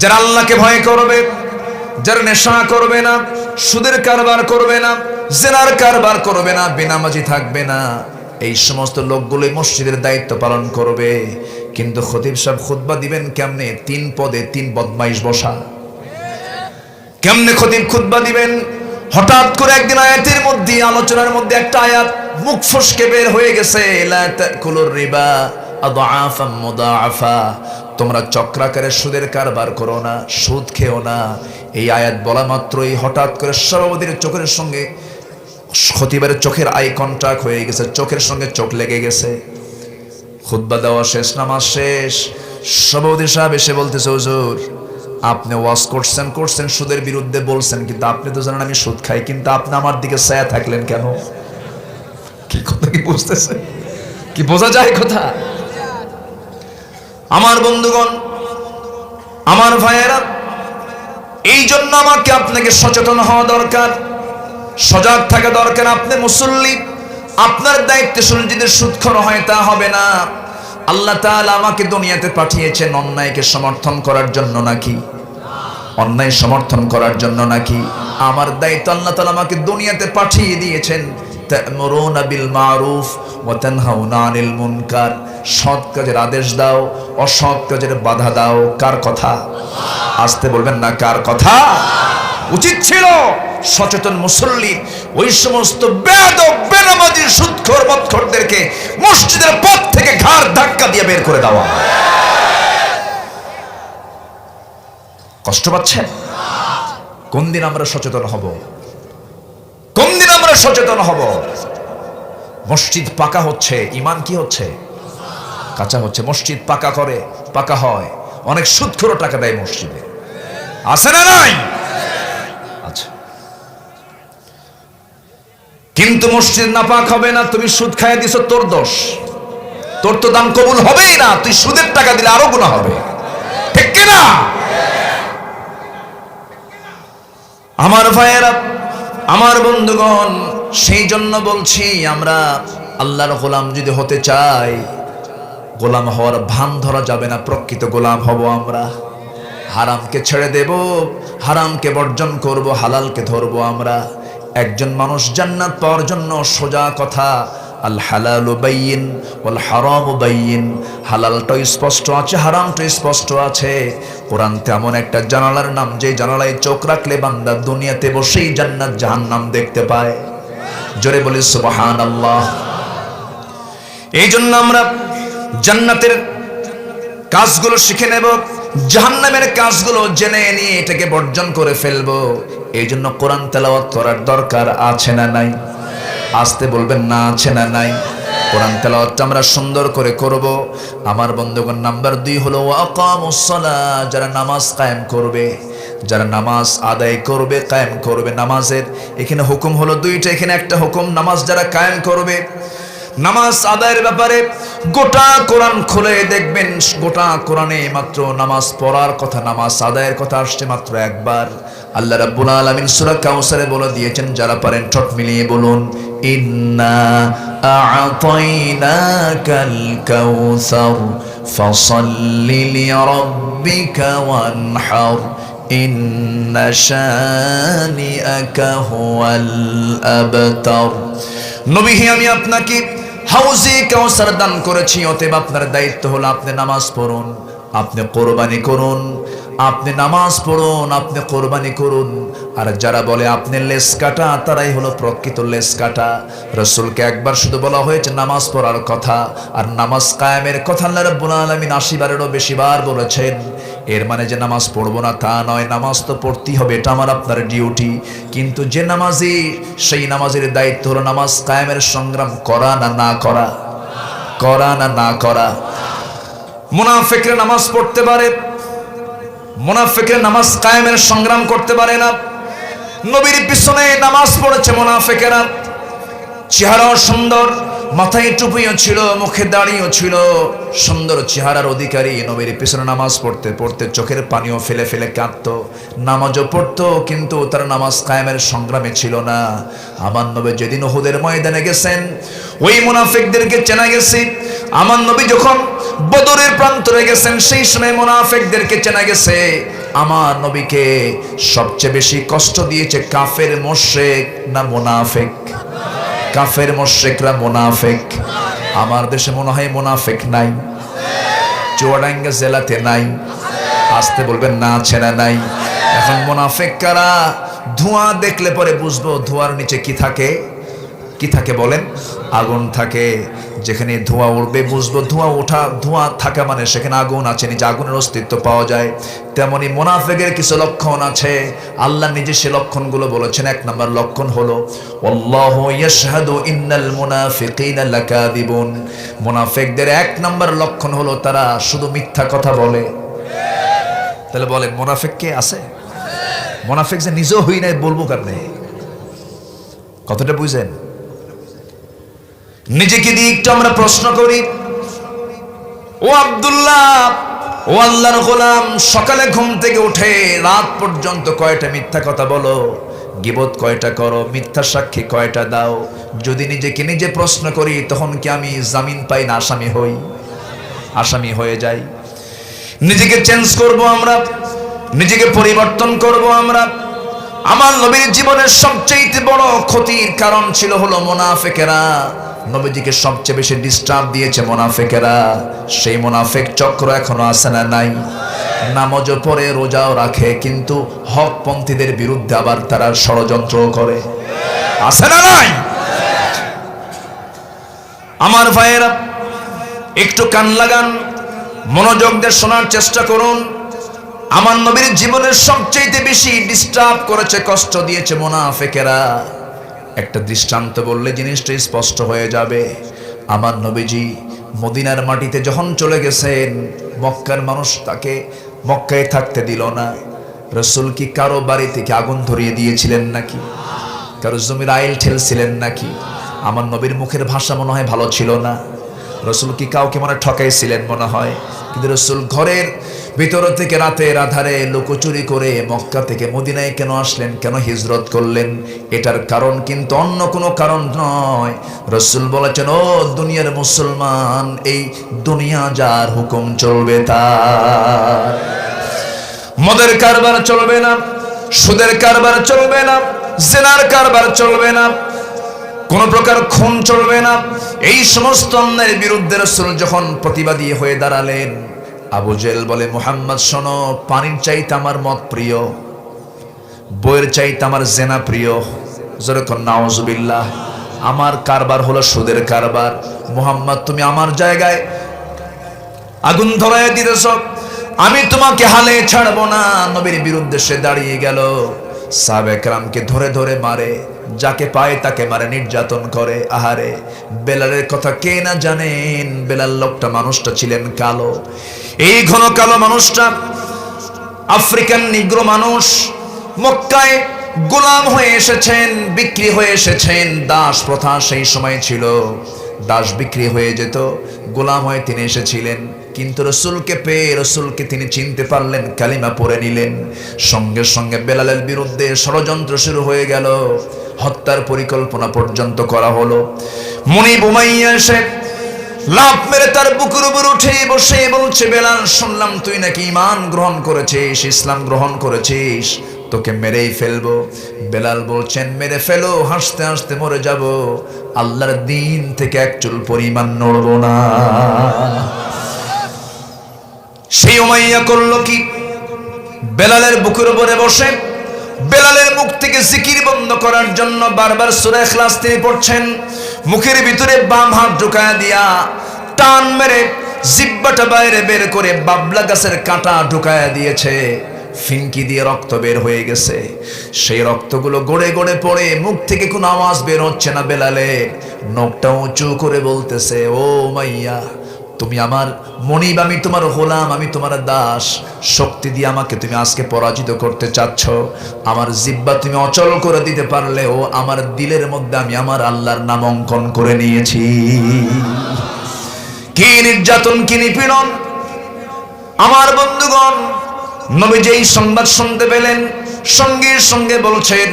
যারা আল্লাহকে ভয় করবে, যারা নেশা করবে না, সুদের কারবার করবে না, জেনার কারবার করবে না, বেনামাজি থাকবে না। এই সমস্ত লোকগুলোই মসজিদের দায়িত্ব পালন করবে। কিন্তু খতিব সাহেব খুতবা দিবেন কেমনে? 3 পদে 3 বদমাইশ বসা। কেমনে খতিব খুতবা দিবেন? হঠাৎ করে একদিন আয়াতের মধ্যে, আলোচনার মধ্যে একটা আয়াত মুখ ফসকে বের হয়ে গেছে, লা তাকুলুর রিবা আদআফাম মুদাআফা। তোমরা চক্রাকারে সুদের কারবার করো না, সুদ খেও না। এই আয়াত বলা মাত্রই হঠাৎ করে সভাপতির চোখের সঙ্গে খতিবের চোখের আই কন্টাক্ট হয়ে গেছে, চোখের সঙ্গে চোখ লেগে গেছে। খুতবা দেওয়া শেষ, নামাজ শেষ, সভাপতি সাহেব এসে বলতেছে, হুজুর আপনি ওয়াজ করছেন সুদের বিরুদ্ধে বলছেন, কিন্তু আপনি তো জানেন আমি সুদ খাই, কিন্তু আপনি আমার দিকে ছায়া থাকলেন কেন? কি কথা কি বুঝতেছে? কি বোঝা যায় কথা? আমার বন্ধুগণ, আমার ভাইয়েরা, এই জন্য আমাকে আপনাকে সচেতন হওয়া দরকার, সজাগ থাকা দরকার। আপনি মুসল্লি, আপনার দায়িত্বে যদি সুদখোর হয় তা হবে না। আল্লাহ তাআলা আমাকে দুনিয়াতে পাঠিয়েছেন অন্যায়কে সমর্থন করার জন্য নাকি? অন্যায় সমর্থন করার জন্য নাকি? আমার দায়িত্ব, আল্লাহ তাআলা আমাকে দুনিয়াতে পাঠিয়ে দিয়েছেন তা'মুরুনা বিল মারুফ ওয়া তানহাউনা আনিল মুনকার। সৎ কাজের আদেশ দাও, অসৎ কাজের বাধা দাও। কার কথা? আসতে বলবেন না, কার কথা? উচিত ছিল সচেতন মুসল্লি ওই সমস্ত বেয়াদব, বেনামাজি, সুদখোর, মদখোরদেরকে মসজিদের পথ থেকে ঘাড় ধাক্কা দিয়ে বের করে দেওয়া। কষ্ট পাচ্ছেন? কোন দিন আমরা সচেতন হব? কোন দিন আমরা সচেতন হব? মসজিদ পাকা হচ্ছে, ঈমান কি হচ্ছে? কাঁচা হচ্ছে। মসজিদ পাকা করে, পাকা হয়, অনেক সুদখোর টাকা দেয় মসজিদে, আছে না নাই? আচ্ছা, কিন্তু মসজিদ নাপাক হবে না। তুমি সুদ খাইয়ে দিছো, তোর দোষ, তোর তো দান কবুল হবেই না। তুই সুদের টাকা দিলে আরো গুনাহ হবে, ঠিক কি না? আমার ভাইয়েরা, আমার বন্ধুগণ, সেই জন্য বলছি, আমরা আল্লাহর গোলাম যদি হতে চাই, গোলাম হওয়ার ভান ধরা যাবে না, প্রকৃত গোলাম হব আমরা। হারামকে ছেড়ে দেব, হারামকে বর্জন করব, হালালকে ধরবো আমরা। একজন মানুষ জান্নাত পাওয়ার জন্য সোজা কথা, আল হালালু বাইয়িন ওয়াল হারামু বাইয়িন। হালালটা স্পষ্ট আছে, হারামটা স্পষ্ট আছে। কোরআন তেমন একটা জানালার নাম, যে জানালায় চোখ রাখলে বান্দা দুনিয়াতে বসেই জান্নাত জাহান্নাম দেখতে পায়। জোরে বলি সুবহানাল্লাহ। এই জন্য আমরা জান্নাতের কাজগুলো শিখে নেব, জাহান্নামের কাজগুলো জেনে নিয়ে এটাকে বর্জন করে ফেলবো। এই জন্য কোরআন তেলাওয়াত করার দরকার আছে না নাই? আসতে বলবেন না আছে না নাই? কোরআন তেলাওয়াতটা আমরা সুন্দর করে করব। আমার বন্ধুগণ, নাম্বার 2 হলো আকামুস সালাহ, যারা নামাজ কায়েম করবে, যারা নামাজ আদায় করবে, কায়েম করবে। নামাজের এখানে হুকুম হলো 2টা, এখানে একটা হুকুম। নামাজ যারা কায়েম করবে, নামাজ আদায়ের ব্যাপারে গোটা কোরআন খুলে দেখবেন, গোটা কোরআনে মাত্র নামাজ পড়ার কথা, নামাজ আদায়ের কথা আসছে মাত্র একবার। আল্লাহ রাব্বুল আলামিন সূরা কাউসারে বলে দিয়েছেন, যারা পারেন ঠোঁট মিলিয়ে বলুন, ইন্না আ'তাইনাকাল কাউসার ফাসাল্লি লিরাব্বিকা ওয়ানহার ইন্না শানিআকা হুয়াল আবতার। নবী, আমি আপনাকে হাউজে কাউসার দান করেছি, অতএব আপনার দায়িত্ব হলো আপনি নামাজ পড়ুন, আপনি কোরবানি করুন, আপনি নামাজ পড়ুন, আপনি কোরবানি করুন। আর যারা বলে আপনি লেস কাটা, তারাই হলো প্রকৃত লেস কাটা। রাসূলকে একবার শুধু বলা হয়েছে নামাজ পড়ার কথা, আর নামাজ কায়েমের কথা আল্লাহ রাব্বুল আলামিন ৮০ বারেরও বেশি বার বলেছেন। এর মানে যে নামাজ পড়বো না তা নয়, নামাজ তো পড়তেই হবে, এটা আমার আপনার ডিউটি। কিন্তু যে নামাজি, সেই নামাজের দায়িত্ব হলো নামাজ কায়েমের সংগ্রাম করা না না করা, করা না না করা। মুনাফিকরা নামাজ পড়তে পারে, মুনাফিকরা নামাজ কায়েমের সংগ্রাম করতে পারে না। নবীর পিছনে নামাজ পড়েছে মুনাফিকেরা, চেহারাও সুন্দর, মাথায় টুপিও ছিল, মুখে দাড়িও ছিল, সুন্দর চেহারার অধিকারী। নবীর পিছনে নামাজ পড়তে পড়তে চোখের পানিও ফেলে ফেলে কাঁদতো, নামাজও পড়তো, কিন্তু তার নামাজ কায়েমের সংগ্রামে ছিল না। আমার নবী যেদিন উহুদের ময়দানে গেছেন, ওই মুনাফিকদেরকে চেনা গেছে। আমার নবী যখন বদরের প্রান্তরে গেছেন, সেই সময় মুনাফিকদেরকে চেনা গেছে। আমার নবীকে সবচেয়ে বেশি কষ্ট দিয়েছে কাফের মুশরিক না মুনাফিক? কাফের মুশরিকরা মুনাফিক। আমার দেশে মনে হয় মুনাফিক নাই, চুয়াডাঙ্গা জেলাতে নাই। আসতে বলবেন না আছে না নাই? এখন মুনাফিক কারা? ধোঁয়া দেখলে পরে বুঝবো ধোঁয়ার নিচে কি থাকে। কি থাকে বলেন? আগুন থাকে। যেখানে ধোঁয়া উঠবে বুঝবো ধোঁয়া থাকা মানে সেখানে আগুন আছে, নিজে আগুনের অস্তিত্ব পাওয়া যায়। তেমনি মুনাফিকের কিছু লক্ষণ আছে, আল্লাহ নিজে সে লক্ষণগুলো বলেছেন। 1 নম্বর লক্ষণ হলো আল্লাহু ইয়াশহাদু ইন্নাল মুনাফিকিনা লাকাযিবুন। মুনাফিকদের 1 নম্বর লক্ষণ হলো তারা শুধু মিথ্যা কথা বলে। তাহলে বলেন মুনাফিক কে আছে? মুনাফিক যে নিজেও হই নাই বলবো কেমনে? কথাটা বুঝেন? নিজেকে দিয়ে একটু আমরা প্রশ্ন করি, ও আব্দুল্লাহ, ও আল্লাহর গোলাম, সকালে ঘুম থেকে উঠে রাত পর্যন্ত কয়টা মিথ্যা কথা বলো? গীবত কয়টা করো? মিথ্যা সাক্ষী কয়টা দাও? যদি নিজেকে নিজে প্রশ্ন করি, তখন কি আমি জামিন পাই না আসামি হই? আসামি হয়ে যাই। নিজেকে চেঞ্জ করব আমরা, নিজেকে পরিবর্তন করব আমরা। আমার নবীর জীবনের সবচেয়ে বড় ক্ষতির কারণ ছিল হলো মুনাফিকেরা। নবীজিকে সবচেয়ে বেশি ডিস্টার্ব দিয়েছে মুনাফিকেরা। সেই মুনাফিক চক্র এখনো আছে না নাই? নামাজও পড়ে, রোজাও রাখে, কিন্তু হকপন্থীদের বিরুদ্ধে আবার তারা ষড়যন্ত্র করে। আছে না নাই? আমার ভাইয়েরা, একটু কান লাগান, মনোযোগ দিয়ে শোনার চেষ্টা করুন। আমার নবীর জীবনের সবচেয়ে বেশি ডিস্টার্ব করেছে, কষ্ট দিয়েছে মুনাফিকেরা। একটা দৃষ্টান্ত বললে জিনিসটা স্পষ্ট হয়ে যাবে। আমার নবীজি মদিনার মাটিতে যখন চলে গেছেন, মক্কার মানুষ তাকে মক্কায় থাকতে দিল না। রাসূল কি কারো বাড়ি থেকে আগুন ধরিয়ে দিয়েছিলেন নাকি? কারো জমির আইল ঠেলছিলেন নাকি? আমার নবীর মুখের ভাষা মনে হয় ভালো ছিল না। রাসূল কি কাউকে মনে ঠকাইছিলেন মনে হয়। কিন্তু রাসূল ঘরের ভিতর থেকে রাতের আধারে লুকোচুরি করে মক্কা থেকে মদিনায় কেন আসলেন, কেন হিজরত করলেন? এটার কারণ কিন্তু অন্য কোনো কারণ নয়। রাসূল বলেছেন, ও দুনিয়ার মুসলমান, এই দুনিয়া যার হুকুম চলবে তার। মদের কারবার চলবে না, সুদের কারবার চলবে না, জিনার কারবার চলবে না, কোন প্রকার খুন চলবে না। এই সমস্ত অন্যায়ের বিরুদ্ধে রাসূল যখন প্রতিবাদী হয়ে দাঁড়ালেন, আবু জেহেল বলে, মুহাম্মদ শোনো, পানির চাইতে আমার মদ প্রিয়, বইয়ের চাইতে আমার জেনা প্রিয়। যেরকম নাউজুবিল্লাহ, আমার কারবার হলো সুদের কারবার। মুহাম্মদ, তুমি আমার জায়গায় আগুন ধরায় দিতেছ, আমি তোমাকে হালে ছাড়বো না। নবীর বিরুদ্ধে সে দাঁড়িয়ে গেল, সাহাবায়ে কেরামকে ধরে ধরে মারে, যাকে পায় তাকে মারে, নির্যাতন করে। আহারে, বেলালের কথা কে না জানেন? বেলাল লোকটা, মানুষটা ছিলেন কালো। এই ঘন কালো মানুষটা আফ্রিকান নিগ্রো মানুষ, মক্কায় গোলাম হয়ে এসেছেন, বিক্রি হয়ে এসেছেন। দাস প্রথা সেই সময় ছিল, দাস বিক্রি হয়ে যেত, গোলাম হয়ে তিনি এসেছিলেন। কিন্তু রসুলকে পেয়ে রসুলকে তিনি চিনতে পারলেন, কালিমা পড়ে নিলেন। সঙ্গে সঙ্গে বেলালের বিরুদ্ধে ষড়যন্ত্র শুরু হয়ে গেল, হত্যার পরিকল্পনা পর্যন্ত করা হলো। মুনিব উমাইয়া এসে লাফ মেরে তার বুকের উপর উঠে বসে বলছে, বেলাল, শুনলাম তুই নাকি ঈমান গ্রহণ করেছিস, ইসলাম গ্রহণ করেছিস, তোকে মেরেই ফেলবো। বেলাল বলছেন, মেরে ফেলো, হাসতে হাসতে মরে যাব, আল্লাহর দিন থেকে এক চুল পরিমাণ নড়ব না। সেই উমাইয়া করলো কি? বেলালের বুকের উপরে বসে বেলালের মুখ থেকে জিকির বন্ধ করার জন্য বারবার সূরা ইখলাস তিনি পড়ছেন। মুখের ভিতরে বাম হাত ঢুকায়া দিয়া টান মেরে জিহ্বাটা বাইরে বের করে বাবলা গাছের কাঁটা ঢুকায়া দিয়েছে। ফিনকি দিয়ে রক্ত বের হয়ে গেছে। সেই রক্তগুলো গড়ে গড়ে পড়ে, মুখ থেকে কোনো আওয়াজ বের হচ্ছে না। বেলালের নখটা উঁচু করে বলতেছে, ও মাইয়া, তুমি আমার মনিব, আমি তোমার গোলাম, আমি তোমার দাস। শক্তি দিয়ে আমাকে তুমি আজকে পরাজিত করতে চাচ্ছ। আমার জিহ্বা তুমি অচল করে দিতে পারলেও আমার দিলের মধ্যে আমি আমার আল্লাহর নাম অঙ্কন করে নিয়েছি। কি নির্যাতন, কি নিপীড়ন! আমার বন্ধুগণ, নবী যেই সংবাদ শুনতে পেলেন, সঙ্গে সঙ্গে বলছেন,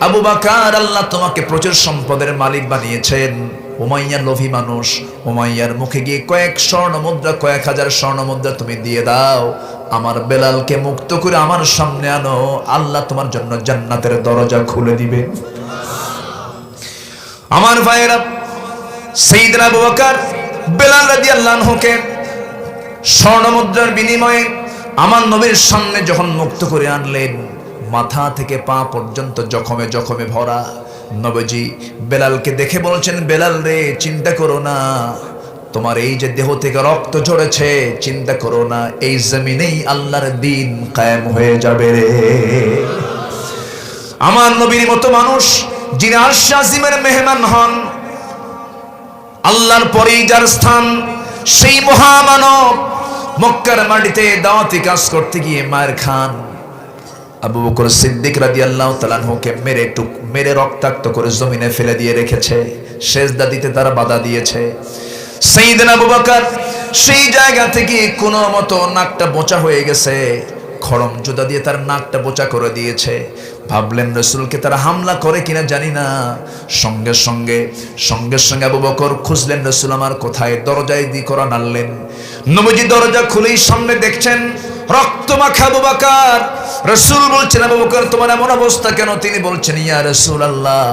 আবু বকর, আল্লাহ তোমাকে প্রচুর সম্পদের মালিক বানিয়েছেন। উমাইয়া লোভী মানুষ, উমাইয়ার মুখে গিয়ে কয়েক স্বর্ণ মুদ্রা, কয়েক হাজার স্বর্ণ মুদ্রা তুমি দিয়ে দাও, আমার বেলালকে মুক্ত করে আমার সামনে আনো, আল্লাহ তোমার জন্য জান্নাতের দরজা খুলে দিবে। আমার ভাইয়েরা, সাইয়েদনা আবু বকর বেলাল রাদিয়াল্লাহু আনহুকে স্বর্ণ মুদ্রার বিনিময়ে আমার নবীর সামনে যখন মুক্ত করে আনলেন, মাথা থেকে পা পর্যন্ত জখমে জখমে ভরা। নবীজি বেলালকে দেখে বলছেন, বেলাল রে, চিন্তা করো না, তোমার এই যে দেহ থেকে রক্ত ঝরেছে, চিন্তা করো না, এই জমিনেই আল্লাহর দ্বীন কায়েম হয়ে যাবে রে। আমার নবীর মতো মানুষ, যিনি আরশ আজিমের মেহমান হন, আল্লাহর পরেই যার স্থান, সেই মহামানব মক্কার মাটিতে দাওয়াতি কাজ করতে গিয়ে মায়ের খান। আবু বকর সিদ্দিক রাদিয়াল্লাহু তাআলা আনহুকে মেরে রক্তাক্ত করে জমিনে ফেলে দিয়ে রেখেছে। সেজদা দিতে তারা বাধা দিয়েছে। সাইয়েদনা আবু বকর সেই জায়গা থেকে কোনো মতো নাকটা বোঁচা হয়ে গেছে, খড়ম জুতা দিয়ে তার নাকটা বোঁচা করে দিয়েছে। ভাবলেন রাসূলকে তারা হামলা করে কিনা জানি না। সঙ্গে সঙ্গে আবু বকর খুঁজলেন, রাসূল আমার কোথায়? দরজায় দিয়ে করা নাড়লেন। নবীজি দরজা খুলেই সামনে দেখছেন রক্ত মাখা আবু বকর। রাসূল বলছেন, আবু বকর, তোমার এমন অবস্থা কেন? তিনি বলছেন, ইয়া রাসূলুল্লাহ,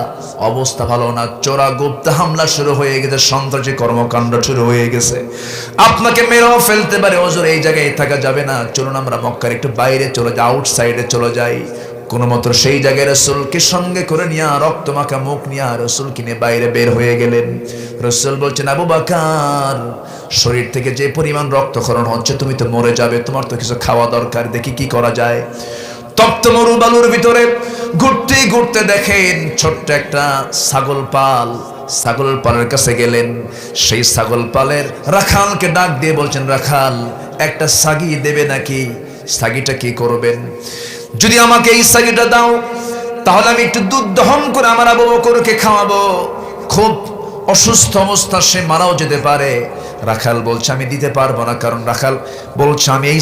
অবস্থা ভালো না, চোরা গুপ্ত হামলা শুরু হয়ে গেছে, সন্ত্রাসী কর্মকাণ্ড শুরু হয়ে গেছে, আপনাকে মেরেও ফেলতে পারে। হুজুর, এই জায়গায় থাকা যাবে না, চলুন আমরা মক্কার একটু বাইরে চলে যাই, আউটসাইডে চলে যাই। কোন মতো সেই জায়গায় রাসূলকে সঙ্গে করে নিয়ে, রক্ত মাখা মুখ নিয়ে রাসূলকে নিয়ে বাইরে বের হয়ে গেলেন। রাসূল বলছেন, আবু বকর, শরীর থেকে যে পরিমাণ রক্তক্ষরণ হচ্ছে, তুমি তো মরে যাবে, তোমার তো কিছু খাওয়া দরকার, দেখি কি করা যায়। তপ্ত মরুবালুর ভিতরে ঘুরতে ঘুরতে দেখেন ছোট্ট একটা ছাগল পালের কাছে গেলেন। সেই ছাগল পালের রাখালকে ডাক দিয়ে বলছেন, রাখাল, একটা ছাগি দেবে নাকি? ছাগিটা কি করবেন? যদি আমাকে এই ছাগিটা দাও, তাহলে আমি একটু দুধ দহন করে আমার আবু বকরকে খাওয়াবো, খুব অসুস্থ অবস্থা, সে মারাও যেতে পারে। রাখাল বলছে, আমি দিতে পারবো না, কারণ রাখাল বলছে, আমি এই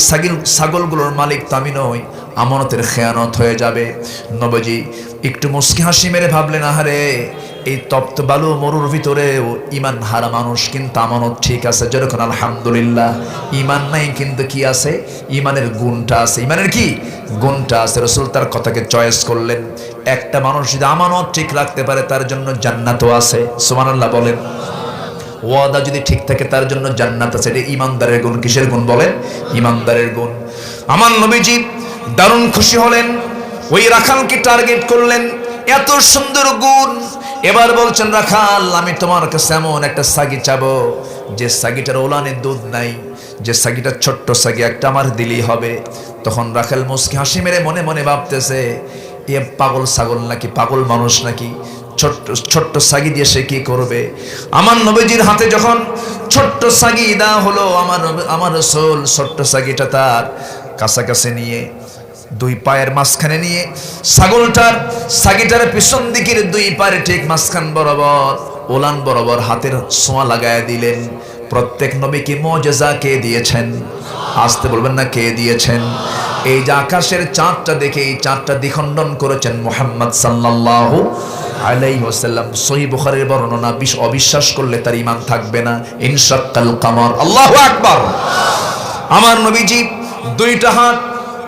ছাগলগুলোর মালিক তো আমি নই, আমানতের খেয়ানত হয়ে যাবে। নবীজি একটু মুস্কি হাসি মেরে ভাবলেন, আহারে, এই তপ্ত বালু মরুর ভিতরেও ঈমান হারা মানুষ, কিন্তু আমানত ঠিক আছে। যেরকম আলহামদুলিল্লাহ, ঈমান নাই কিন্তু কি আছে? ঈমানের গুণটা আছে। ঈমানের কি গুণটা আছে? রাসূল তার কথাকে চয়েস করলেন। একটা মানুষ যদি আমানত ঠিক রাখতে পারে, তার জন্য জান্নাতও আছে। সুবহানাল্লাহ বলেন। ওয়াদা যদি ঠিক থাকে, তার জন্য জান্নাত আছে। এটা ঈমানদারের গুণ। কিসের গুণ বলেন? ঈমানদারের গুণ। আমার নবীজি দারুণ খুশি হলেন, ওই রাখালকে টার্গেট করলেন, এত সুন্দর গুণ। এবার বলছেন, রাখাল, আমি তোমার কাছে এমন একটা ছাগি চাবো, যে ছাগিটার ওলানে দুধ নাই, যে ছাগিটার ছোট্ট ছাগি, একটা আমার দিলেই হবে। তখন রাখাল মুস্কি হাসি মেরে মনে মনে ভাবতেছে, এ পাগল ছাগল নাকি, পাগল মানুষ নাকি? ছোট্ট সাগি দিয়ে সে কি করবে? আমার নবীজির হাতে যখন ছোট্ট সাগি দেওয়া হলো, আমার রাসূল ছোট্ট সাগিটা তার কাছাকাছি নিয়ে দুই পায়ের মাঝখানে নিয়ে সাগিটার পিছন দিকের দুই পায়ের ঠিক মাঝখান বরাবর ওলান বরাবর হাতের ছোঁয়া লাগায় দিলেন। প্রত্যেক নবীকে মুজিজা কে দিয়েছেন? আসতে বলবেন না, কে দিয়েছেন? এই যে আকাশের চাঁদটা দেখে এই চাঁদটা দ্বিখণ্ডন করেছেন মুহাম্মদ সাল্লাল্লাহু আলাইহি ওয়াসাল্লাম। সহিহ বুখারীর বর্ণনা, অবিশ্বাস করলে তার ঈমান থাকবে না। ইনশাক্কাল কামার, আল্লাহু আকবার। আমার নবীজি দুইটা হাত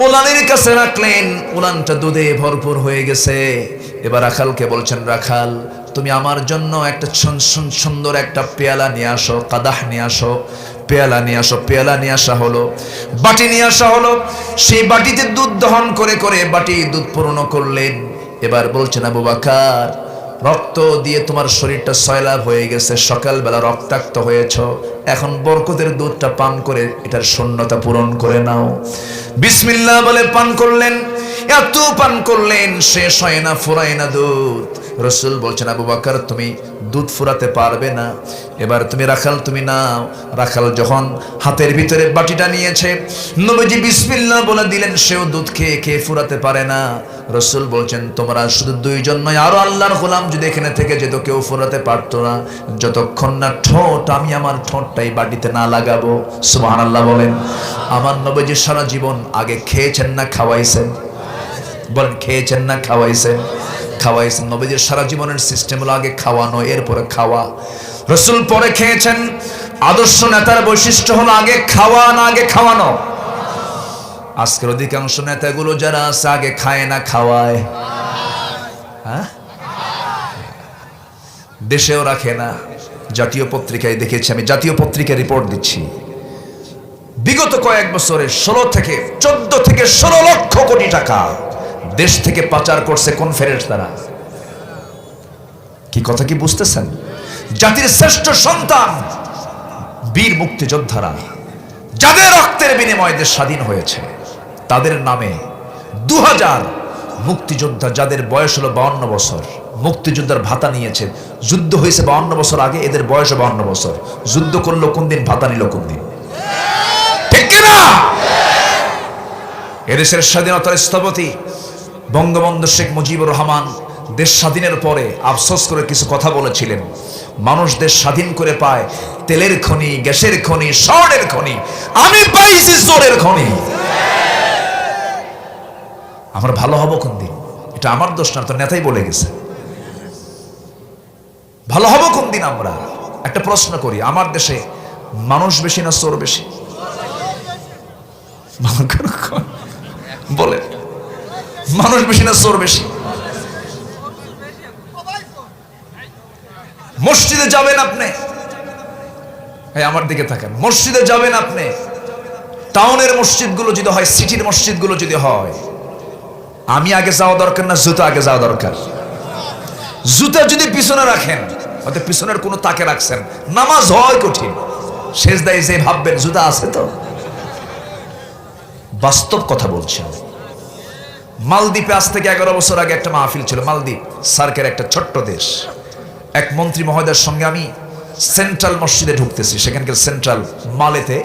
ওলানের কাছে রাখলেন, ওলানটা দুধে ভরপুর হয়ে গেছে। এবার রাখালকে বলছেন, রাখাল তুমি আমার জন্য একটা সুন্দর একটা পেয়ালা নিয়ে আসো, কাদাহ নিয়ে আসো, পেয়ালা নিয়ে আসো। পেয়ালা নিয়ে আসা হলো, বাটি নিয়ে আসা হলো। সেই বাটিতে দুধ দহন করে করে বাটি দুধ পূর্ণ করলেন। এবার বলছেন, আবু বকর রক্ত দিয়ে তোমার শরীরটা সয়লাভ হয়ে গেছে, সকালবেলা রক্তাক্ত হয়েছ, এখন বরকতের দুধটা পান করে এটার শূন্যতা পূরণ করে নাও। বিসমিল্লাহ বলে পান করলেন, এত পান করলেন শেষ হয় না, ফুরায় না দুধ। রাসূল বলছেন, আবু বকর তুমি দুধ ফুরাতে পারবে না, এবার তুমি রাখাল তুমি নাও। রাখাল যখন হাতের ভিতরে বাটিটা নিয়েছে, নবীজি বিসমিল্লাহ বলে দিলেন, সেও দুধ খেয়ে খেয়ে ফুরাতে পারে না। রাসূল বলছেন, তোমরা শুধু দুইজন নয়, আরো আল্লাহর গোলাম যদি এখানে থেকে যেত কেউ ফুরাতে পারতো না, যতক্ষণ না ঠোঁট আমি আমার ঠোঁটটাই বাটিতে না লাগাবো। সুবহানাল্লাহ বলেন। আমার নবীজি সারা জীবন আগে খেয়েছেন না খাওয়াইছেন? বলেন, খেয়েছেন না খাওয়াইছেন? খাওয়াইছেন। নবীজির সারা জীবনের সিস্টেম হলো আগে খাওয়ানো, এরপরে খাওয়া। রাসূল পরে খেয়েছেন। আদর্শ নেতার বৈশিষ্ট্য হলো আগে খাওয়া না আগে খাওয়ানো। আজকের অধিকাংশ নেতাগুলো যারা আছে আগে খায় না খাওয়ায়। হ্যাঁ, দেশেও রাখে না। জাতীয় পত্রিকায় দেখেছি আমি, জাতীয় পত্রিকায় রিপোর্ট দিচ্ছি, বিগত কয়েক বছরে 14 থেকে 16 লক্ষ কোটি টাকা দেশ থেকে পাচার করছে কোন ফেরেশতারা? কি কথা কি বুঝতেছেন? জাতির শ্রেষ্ঠ সন্তান বীর মুক্তিযোদ্ধারা, যাদের রক্তের বিনিময়ে দেশ স্বাধীন হয়েছে, তাদের নামে 2000 মুক্তিযোদ্ধা যাদের বয়স হলো 52 বছর, মুক্তিযোদ্ধার ভাতা নিয়েছে। যুদ্ধ হয়েছে 52 বছর আগে, এদের বয়স 52 বছর। যুদ্ধ করলো কোন দিন, ভাতা নিল কোন দিন? ঠিক কিনা? এদেশের স্বাধীনতার স্থপতি বঙ্গবন্ধু শেখ মুজিবুর রহমান দেশ স্বাধীনের পরে আফসোস করে কিছু কথা বলেছিলেন, মানুষ দেশ স্বাধীন করে পায় তেলের খনি, গ্যাসের খনি, স্বর্ণের খনি, আমি পাইছি চোরের খনি। আমরা ভালো হব কোন দিন? এটা আমার দোষ না, তো নেতাই বলে গেছে। ভালো হব কোন দিন? আমরা একটা প্রশ্ন করি, আমার দেশে মানুষ বেশি না চোর বেশি? বলে মানুষ বেশি না চোর বেশি? মসজিদে যাবেন আপনি, আমার দিকে থাকেন, মসজিদে যাবেন আপনি, টাউনের মসজিদগুলো যদি হয়, সিটির মসজিদগুলো যদি হয়, আমি আগে যাওয়া দরকার না জুতা আগে যাওয়া দরকার? জুতা যদি পিছনে রাখেন, হয়তো পিছনের কোনো তাকে রাখছেন, নামাজ হয় কঠিন, সেজদায় যে ভাববেন জুতা আছে তো। বাস্তব কথা বলছেন। মালদ্বীপে আজ থেকে 11 বছর আগে একটা মাহফিল ছিল। মালদ্বীপ সার্কের একটা ছোট্ট দেশ। এক মন্ত্রী মহোদয়ের সঙ্গে আমি সেন্ট্রাল মসজিদে ঢুকতেছি, সেখানকার সেন্ট্রাল মালেতে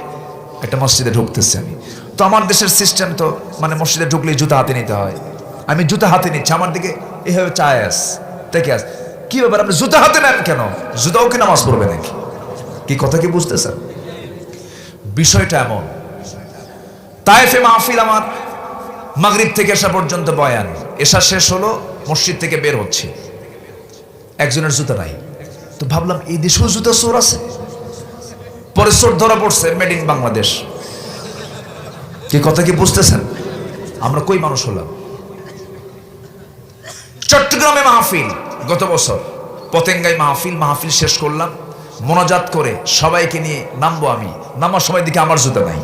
একটা মসজিদে ঢুকতেছি আমি। তো আমার দেশের সিস্টেম তো মানে মসজিদে ঢুকলেই জুতা হাতে নিতে হয়। আমি জুতা হাতে নিচ্ছি, আমার দিকে এভাবে চায় আস দেখে আস, কি ব্যাপার আপনি জুতা হাতে নেন কেন? জুতাও কি নামাজ পড়বে নাকি? কি কথা কি বুঝতেছেন? বিষয়টা এমন। তায়েফে মাহফিল আমার, মাগরিব থেকে এশা পর্যন্ত বয়ান, এশা শেষ হলো, মসজিদ থেকে বের হচ্ছে, একজনের জুতা নাই। তো ভাবলাম এই দেশেও জুতা চোর আছে। পরে চোর ধরা পড়ছে, মেড ইন বাংলাদেশ। কি কথা কি বুঝতেছেন? আমরা কই মানুষ হলাম? চট্টগ্রামে মাহফিল গত বছর, পতেঙ্গায় মাহফিল শেষ করলাম, মোনাজাত করে সবাইকে নিয়ে নামবো আমি, নামার সময় দিকে আমার জুতা নাই।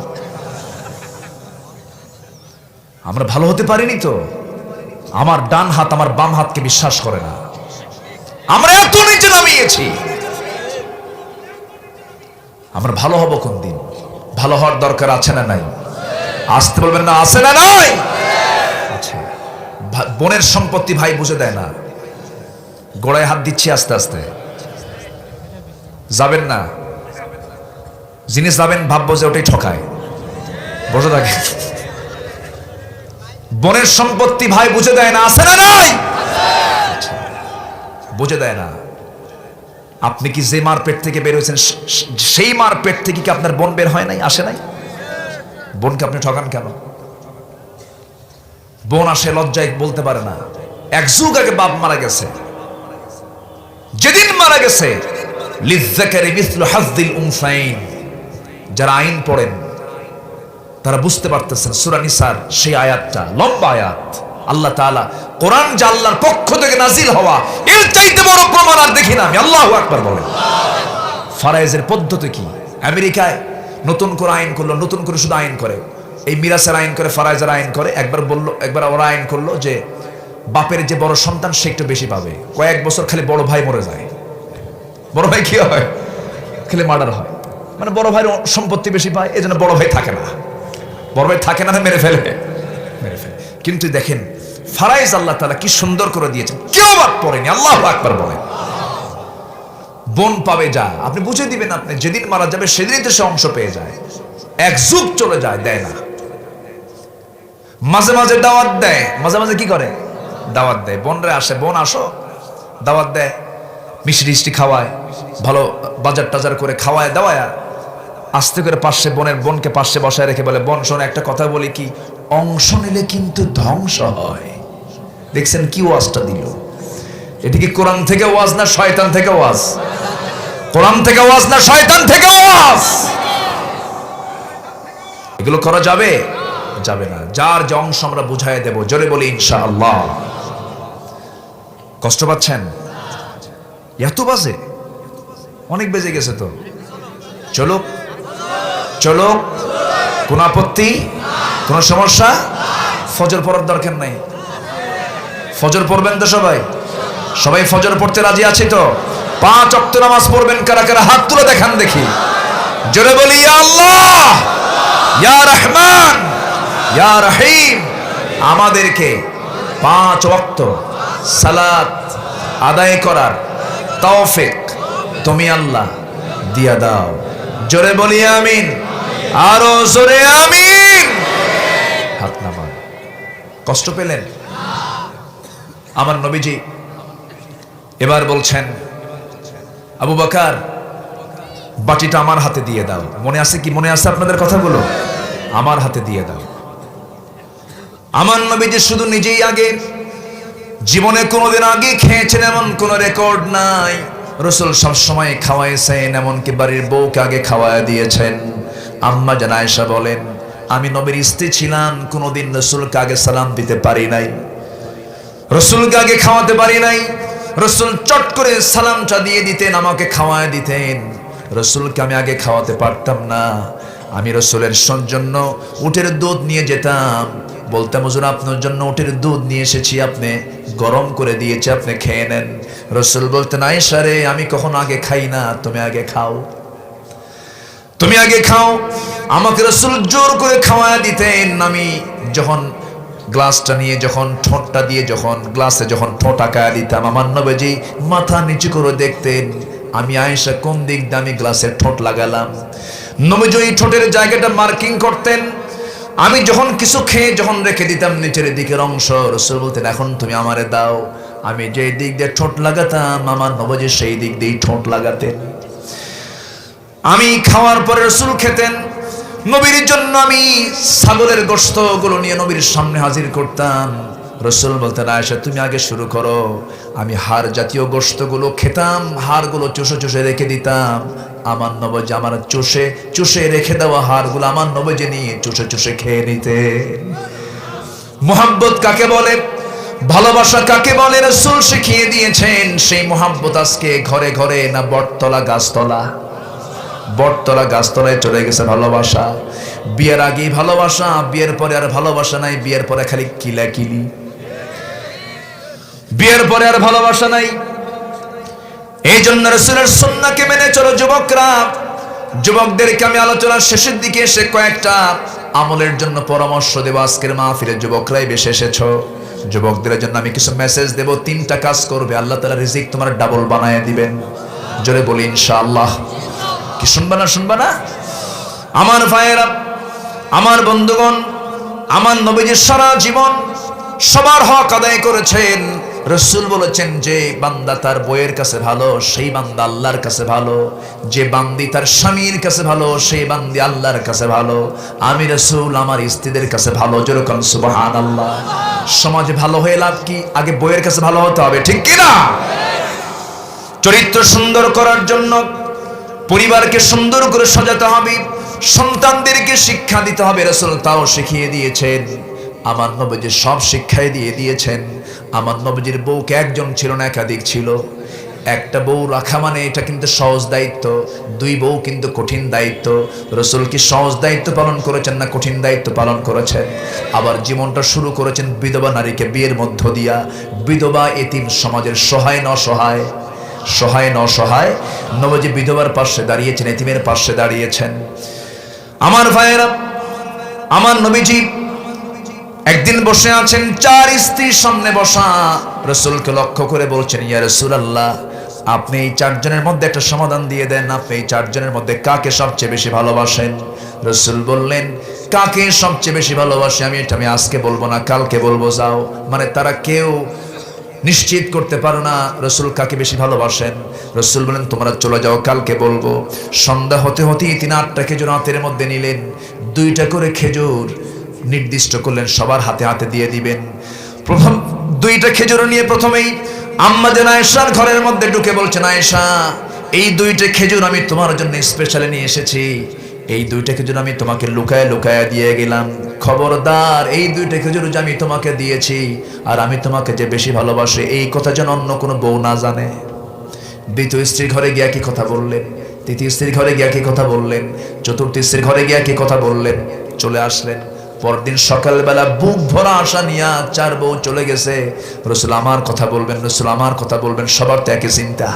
আমরা ভালো হতে পারিনি তো। আমার ডান হাত আমার বাম হাতকে বিশ্বাস করে না। আমরা এত নিচে নামিয়েছি। আমরা ভালো হব কোন দিন? ভালো হওয়ার দরকার আছে না নাই? আসতে বলবেন না, আছে না নাই? আচ্ছা, বোনের সম্পত্তি ভাই বুঝে দেয় না, গোড়ায় হাত দিচ্ছি আস্তে আস্তে, যাবেন না। জিনিস যাবেন ভাববো যে ওটাই ঠকায়, বসে থাকে। বোনের সম্পত্তি ভাই বুঝে দেয় না, আছে না নাই? বুঝে দেয় না। আপনি কি যে মার পেট থেকে বের হয়েছেন সেই মার পেট থেকে কি আপনার বোন বের হয় নাই, আসে নাই? বোনকে আপনি ঠকান কেন? বোন আসে লজ্জায় বলতে পারে না। এক যুগ আগে বাপ মারা গেছে, যেদিন মারা গেছে লিযযাকারি মিসলু হাযযিল উনসাইন, যারা আইন পড়েন তারা বুঝতে পারতেছেন সূরা নিসার সেই আয়াতটা, লম্বা আয়াত। আল্লাহ তাআলা কোরআন যে আল্লাহর পক্ষ থেকে নাজিল হওয়া, এর চাইতে বড় প্রমাণ আর দেখি না আমি। আল্লাহু আকবার বলেন। ফারায়েজের পদ্ধতি কি? আমেরিকায় নতুন করে আইন করলো, নতুন করে শুধু আইন করে, এই মিরাসের আইন করে, ফারায়েজের আইন করে। একবার ওরা আইন করলো যে বাপের যে বড় সন্তান সে একটু বেশি পাবে। কয়েক বছর খালি বড় ভাই মরে যায়। বড় ভাই কি হয়? খালি মার্ডার হয়, মানে বড় ভাইয়ের সম্পত্তি বেশি পায়, এই জন্য বড় ভাই থাকে না। বড় ভাই থাকে না, মেরে ফেলে। কিন্তু দেখেন ফারাইজ আল্লাহ তাআলা কি সুন্দর করে দিয়েছেন, কেউ বাদ পড়েনি। আল্লাহু আকবার বলেন। বোন পাবে যা, আপনি বুঝে দিবেন, আপনি যেদিন মারা যাবে সেদিনই তো সে অংশ পেয়ে যায়। এক যুগ চলে যায়, দেয় না। মাঝে মাঝে দাওয়াত দেয়, মাঝে মাঝে কি করে? দাওয়াত দেয়। বোনরা আসে, বোন আসো, দাওয়াত দেয়, মিষ্টি খাওয়ায়, ভালো বাজার টাজার করে খাওয়ায় দাওয়ায়। আস্তে করে পাশে বোনকে পাশে বসায় রেখে বলে, বোন শোনো একটা কথা বলি, কি অংশ নিলে কিন্তু ধ্বংস হয়। দেখছেন কি ওয়াজটা দিল? এটি কি কোরআন থেকে ওয়াজ না শয়তান থেকে ওয়াজ? কোরআন থেকে ওয়াজ না শয়তান থেকে ওয়াজ? এগুলো করা যাবে? যাবে না। যার যে অংশ আমরা বুঝাই দেব, জোরে বলি ইনশাআল্লাহ। কষ্ট পাচ্ছেন? এত বাজে? অনেক বেজে গেছে তো। চলো চলো, কোন আপত্তি, কোন সমস্যা? ফজর পড়ার দরকার নাই। ফজর পড়বেন তো সবাই? সবাই ফজর পড়তে রাজি আছে তো? 5 ওয়াক্ত নামাজ পড়বেন কারা কারা? হাত তুলে দেখান দেখি। জোরে বলি ইয়া আল্লাহ, ইয়া রহমান, ইয়া রহিম। আমাদেরকে 5 ওয়াক্ত সালাত আদায় করার তৌফিক তুমি আল্লাহ দিয়া দাও। জোরে বলি আমিন, আরো জোরে আমিন। হাত নামান। কষ্ট পেলেন? আমার নবীজি এবার বলছেন, আবু বকর বাটিটা আমার হাতে দিয়ে দাও। মনে আছে কি? মনে আছে আপনাদের কথাগুলো? আমার হাতে দিয়ে দাও। আমার নবীজি শুধু নিজেই আগে, জীবনে কোনোদিন আগে খেয়েছেন এমন কোন রেকর্ড নাই। রাসূল সব সময় খাওয়াইছেন, এমনকি বাড়ির বউকে আগে খাওয়ায় দিয়েছেন। আম্মা জান আয়েশা বলেন, আমি নবীর স্ত্রী ছিলাম, কোনোদিন রাসূলকে আগে সালাম দিতে পারি নাই, রাসূলকে আগে খাওয়াতে পারি নাই। রাসূল চট করে সালামটা দিয়ে দিতেন, আমাকে খাওয়ায় দিতেন। রাসূলকে আমি আগে খাওয়াতে পারতাম না। আমি রাসূলের জন্য উটের দুধ নিয়ে যেতাম, বলতাম হুজুর আপনার জন্য উটের দুধ নিয়ে এসেছি, আপনি গরম করে দিয়েছে, আপনি খেয়ে নেন। রাসূল বলতেন, আয়েশা রে আমি কখনো আগে খাই না, তুমি আগে খাও, তুমি আগে খাও। আমাকে রাসূল জোর করে খাওয়ায় দিতেন। আমি যখন গ্লাসটা নিয়ে, যখন ঠোঁটটা দিয়ে, যখন গ্লাসে যখন ঠোঁট আঁকায় দিতাম, আমার নবীজি মাথা নিচু করে দেখতেন আমি আয়েশা কোন দিক দিয়ে আমি গ্লাসের ঠোঁট লাগালাম। নবীজি এই ঠোঁটের জায়গাটা মার্কিং করতেন। আমি যখন কিছু খেয়ে যখন রেখে দিতাম নিচের দিকের অংশ, রাসূল বলতেন এখন তুমি আমারে দাও। আমি যে দিক দিয়ে ঠোঁট লাগাতাম, আমার নবীজি সেই দিক দিয়ে ঠোঁট লাগাতেন। আমি খাওয়ার পরে রাসূল খেতেন। নবীর জন্য আমি ছাগলের গোশতগুলো নিয়ে নবীর সামনে হাজির করতাম। রাসূল বলতেন, আয়েশা তুমি আগে শুরু করো। আমি হাড় জাতীয় গোশতগুলো খেতাম, হাড়গুলো চুষে চুষে রেখে দিতাম। আমার নবীজি আমার চুষে চুষে রেখে দেওয়া হাড়গুলো আমার নবীজি নিয়ে চুষে চুষে খেয়ে নিতে। মুহাব্বত কাকে বলে, ভালোবাসা কাকে বলে রাসূল শিখিয়ে দিয়েছেন। সেই মুহাব্বত আজকে ঘরে ঘরে না বটতলা গাছতলা? বটতলা গাছতলায় চলে গেছে ভালোবাসা। বিয়ের আগেই ভালোবাসা, বিয়ের পরে আর ভালোবাসা নাই। বিয়ের পরে খালি কিলাকিলি, বিয়ের পরে আর ভালোবাসা নাই। এই জন্য রাসূলের সুন্নাহকে মেনে চলো যুবকরা। যুবকদেরকে আমি আলোচনার শেষের দিকে এসে কয়েকটা আমলের জন্য পরামর্শ দেব। আজকের মাহফিলে যুবকরাই বেশি এসেছো। যুবকদের জন্য আমি কিছু মেসেজ দেব, 3টা কাজ করবে, আল্লাহ তাআলা রিজিক তোমার ডাবল বানায় দিবেন। জোরে বলি ইনশাআল্লাহ। কি শুনবা না, শুনবা না? আমার ভাইয়েরা, আমার বন্ধুগণ, আমার নবীজি সারা জীবন সবার হক আদায় করেছেন। রাসূল বলেছেন, যে বান্দা তার বইয়ের কাছে ভালো সেই বান্দা আল্লাহর কাছে ভালো, যে বান্দি তার স্বামীর কাছে ভালো সেই বান্দি আল্লাহর কাছে ভালো। আমি রাসূল আমার স্ত্রীদের কাছে ভালো। যেরকম সুবহানাল্লাহ। সমাজে ভালো হয়ে লাভ কি? আগে বইয়ের কাছে ভালো হতে হবে, ঠিক কি না? চরিত্র সুন্দর করার জন্য পরিবারকে সুন্দর করে সাজাতে হবে, সন্তানদেরকে শিক্ষা দিতে হবে। রাসূল তাও শিখিয়ে দিয়েছেন। আমার নবীজি সব শিক্ষাই দিয়ে দিয়েছেন। আমার নবীজির বউকে একজন ছিল না, একাধিক ছিল। একটা বউ রাখা মানে এটা কিন্তু সহজ দায়িত্ব, 2 বউ কিন্তু কঠিন দায়িত্ব। রাসূল কি সহজ দায়িত্ব পালন করেছেন না কঠিন দায়িত্ব পালন করেছেন? আবার জীবনটা শুরু করেছেন বিধবা নারীকে বিয়ের মধ্য দিয়া। বিধবা এতিম সমাজের সহায় নসহায়, সহায় নসহায় নবীজি বিধবার পাশে দাঁড়িয়েছেন, এতিমের পাশে দাঁড়িয়েছেন। আমার ভাইয়েরা, আমার নবীজি একদিন বসে আছেন, 4 স্ত্রীর সামনে বসা। রাসূলকে লক্ষ্য করে বলছেন, ইয়া রাসূলুল্লাহ, আপনি এই 4 জনের মধ্যে একটা সমাধান দিয়ে দেন। আপনি এই 4 জনের মধ্যে কাকে সবচেয়ে বেশি ভালোবাসেন? রাসূল বললেন, কাকে সবচেয়ে বেশি ভালোবাসি আমি এটা আমি আজকে বলবো না, কালকে বলবো। যাও, মানে তারা কেউ নিশ্চিত করতে পারো না রাসূল কাকে বেশি ভালোবাসেন। রাসূল বলেন, তোমরা চলে যাও, কালকে বলবো। সন্ধ্যা হতে হতেই তিনি 8টা খেজুর হাতের মধ্যে নিলেন, 2টা করে খেজুর নির্দিষ্ট করলেন সবার হাতে হাতে দিয়ে দিবেন। প্রথম 2টা খেজুর নিয়ে প্রথমেই আম্মা জান আয়েশার ঘরের মধ্যে ঢুকে বলছেন, আয়েশা, এই 2টা খেজুর আমি তোমার জন্য স্পেশালি নিয়ে এসেছি। এই 2টা খেজুর আমি তোমাকে লুকায় লুকায় দিয়ে গেলাম। খবরদার, এই 2টা খেজুর যে আমি তোমাকে দিয়েছি আর আমি তোমাকে যে বেশি ভালোবাসি, এই কথা যেন অন্য কোনো বউ না জানে। 2য় স্ত্রীর ঘরে গিয়া কি কথা বললেন, 3য় স্ত্রীর ঘরে গিয়া কি কথা বললেন, 4র্থ স্ত্রীর ঘরে গিয়া কি কথা বললেন। চলে আসলেন। পরদিন সকালবেলা বুক ভরা আশা নিয়া 4 বউ চলে গেছে। রাসূল আমার কথা বলবেন, রাসূল আমার কথা বলবেন, সবার তো একই চিন্তা।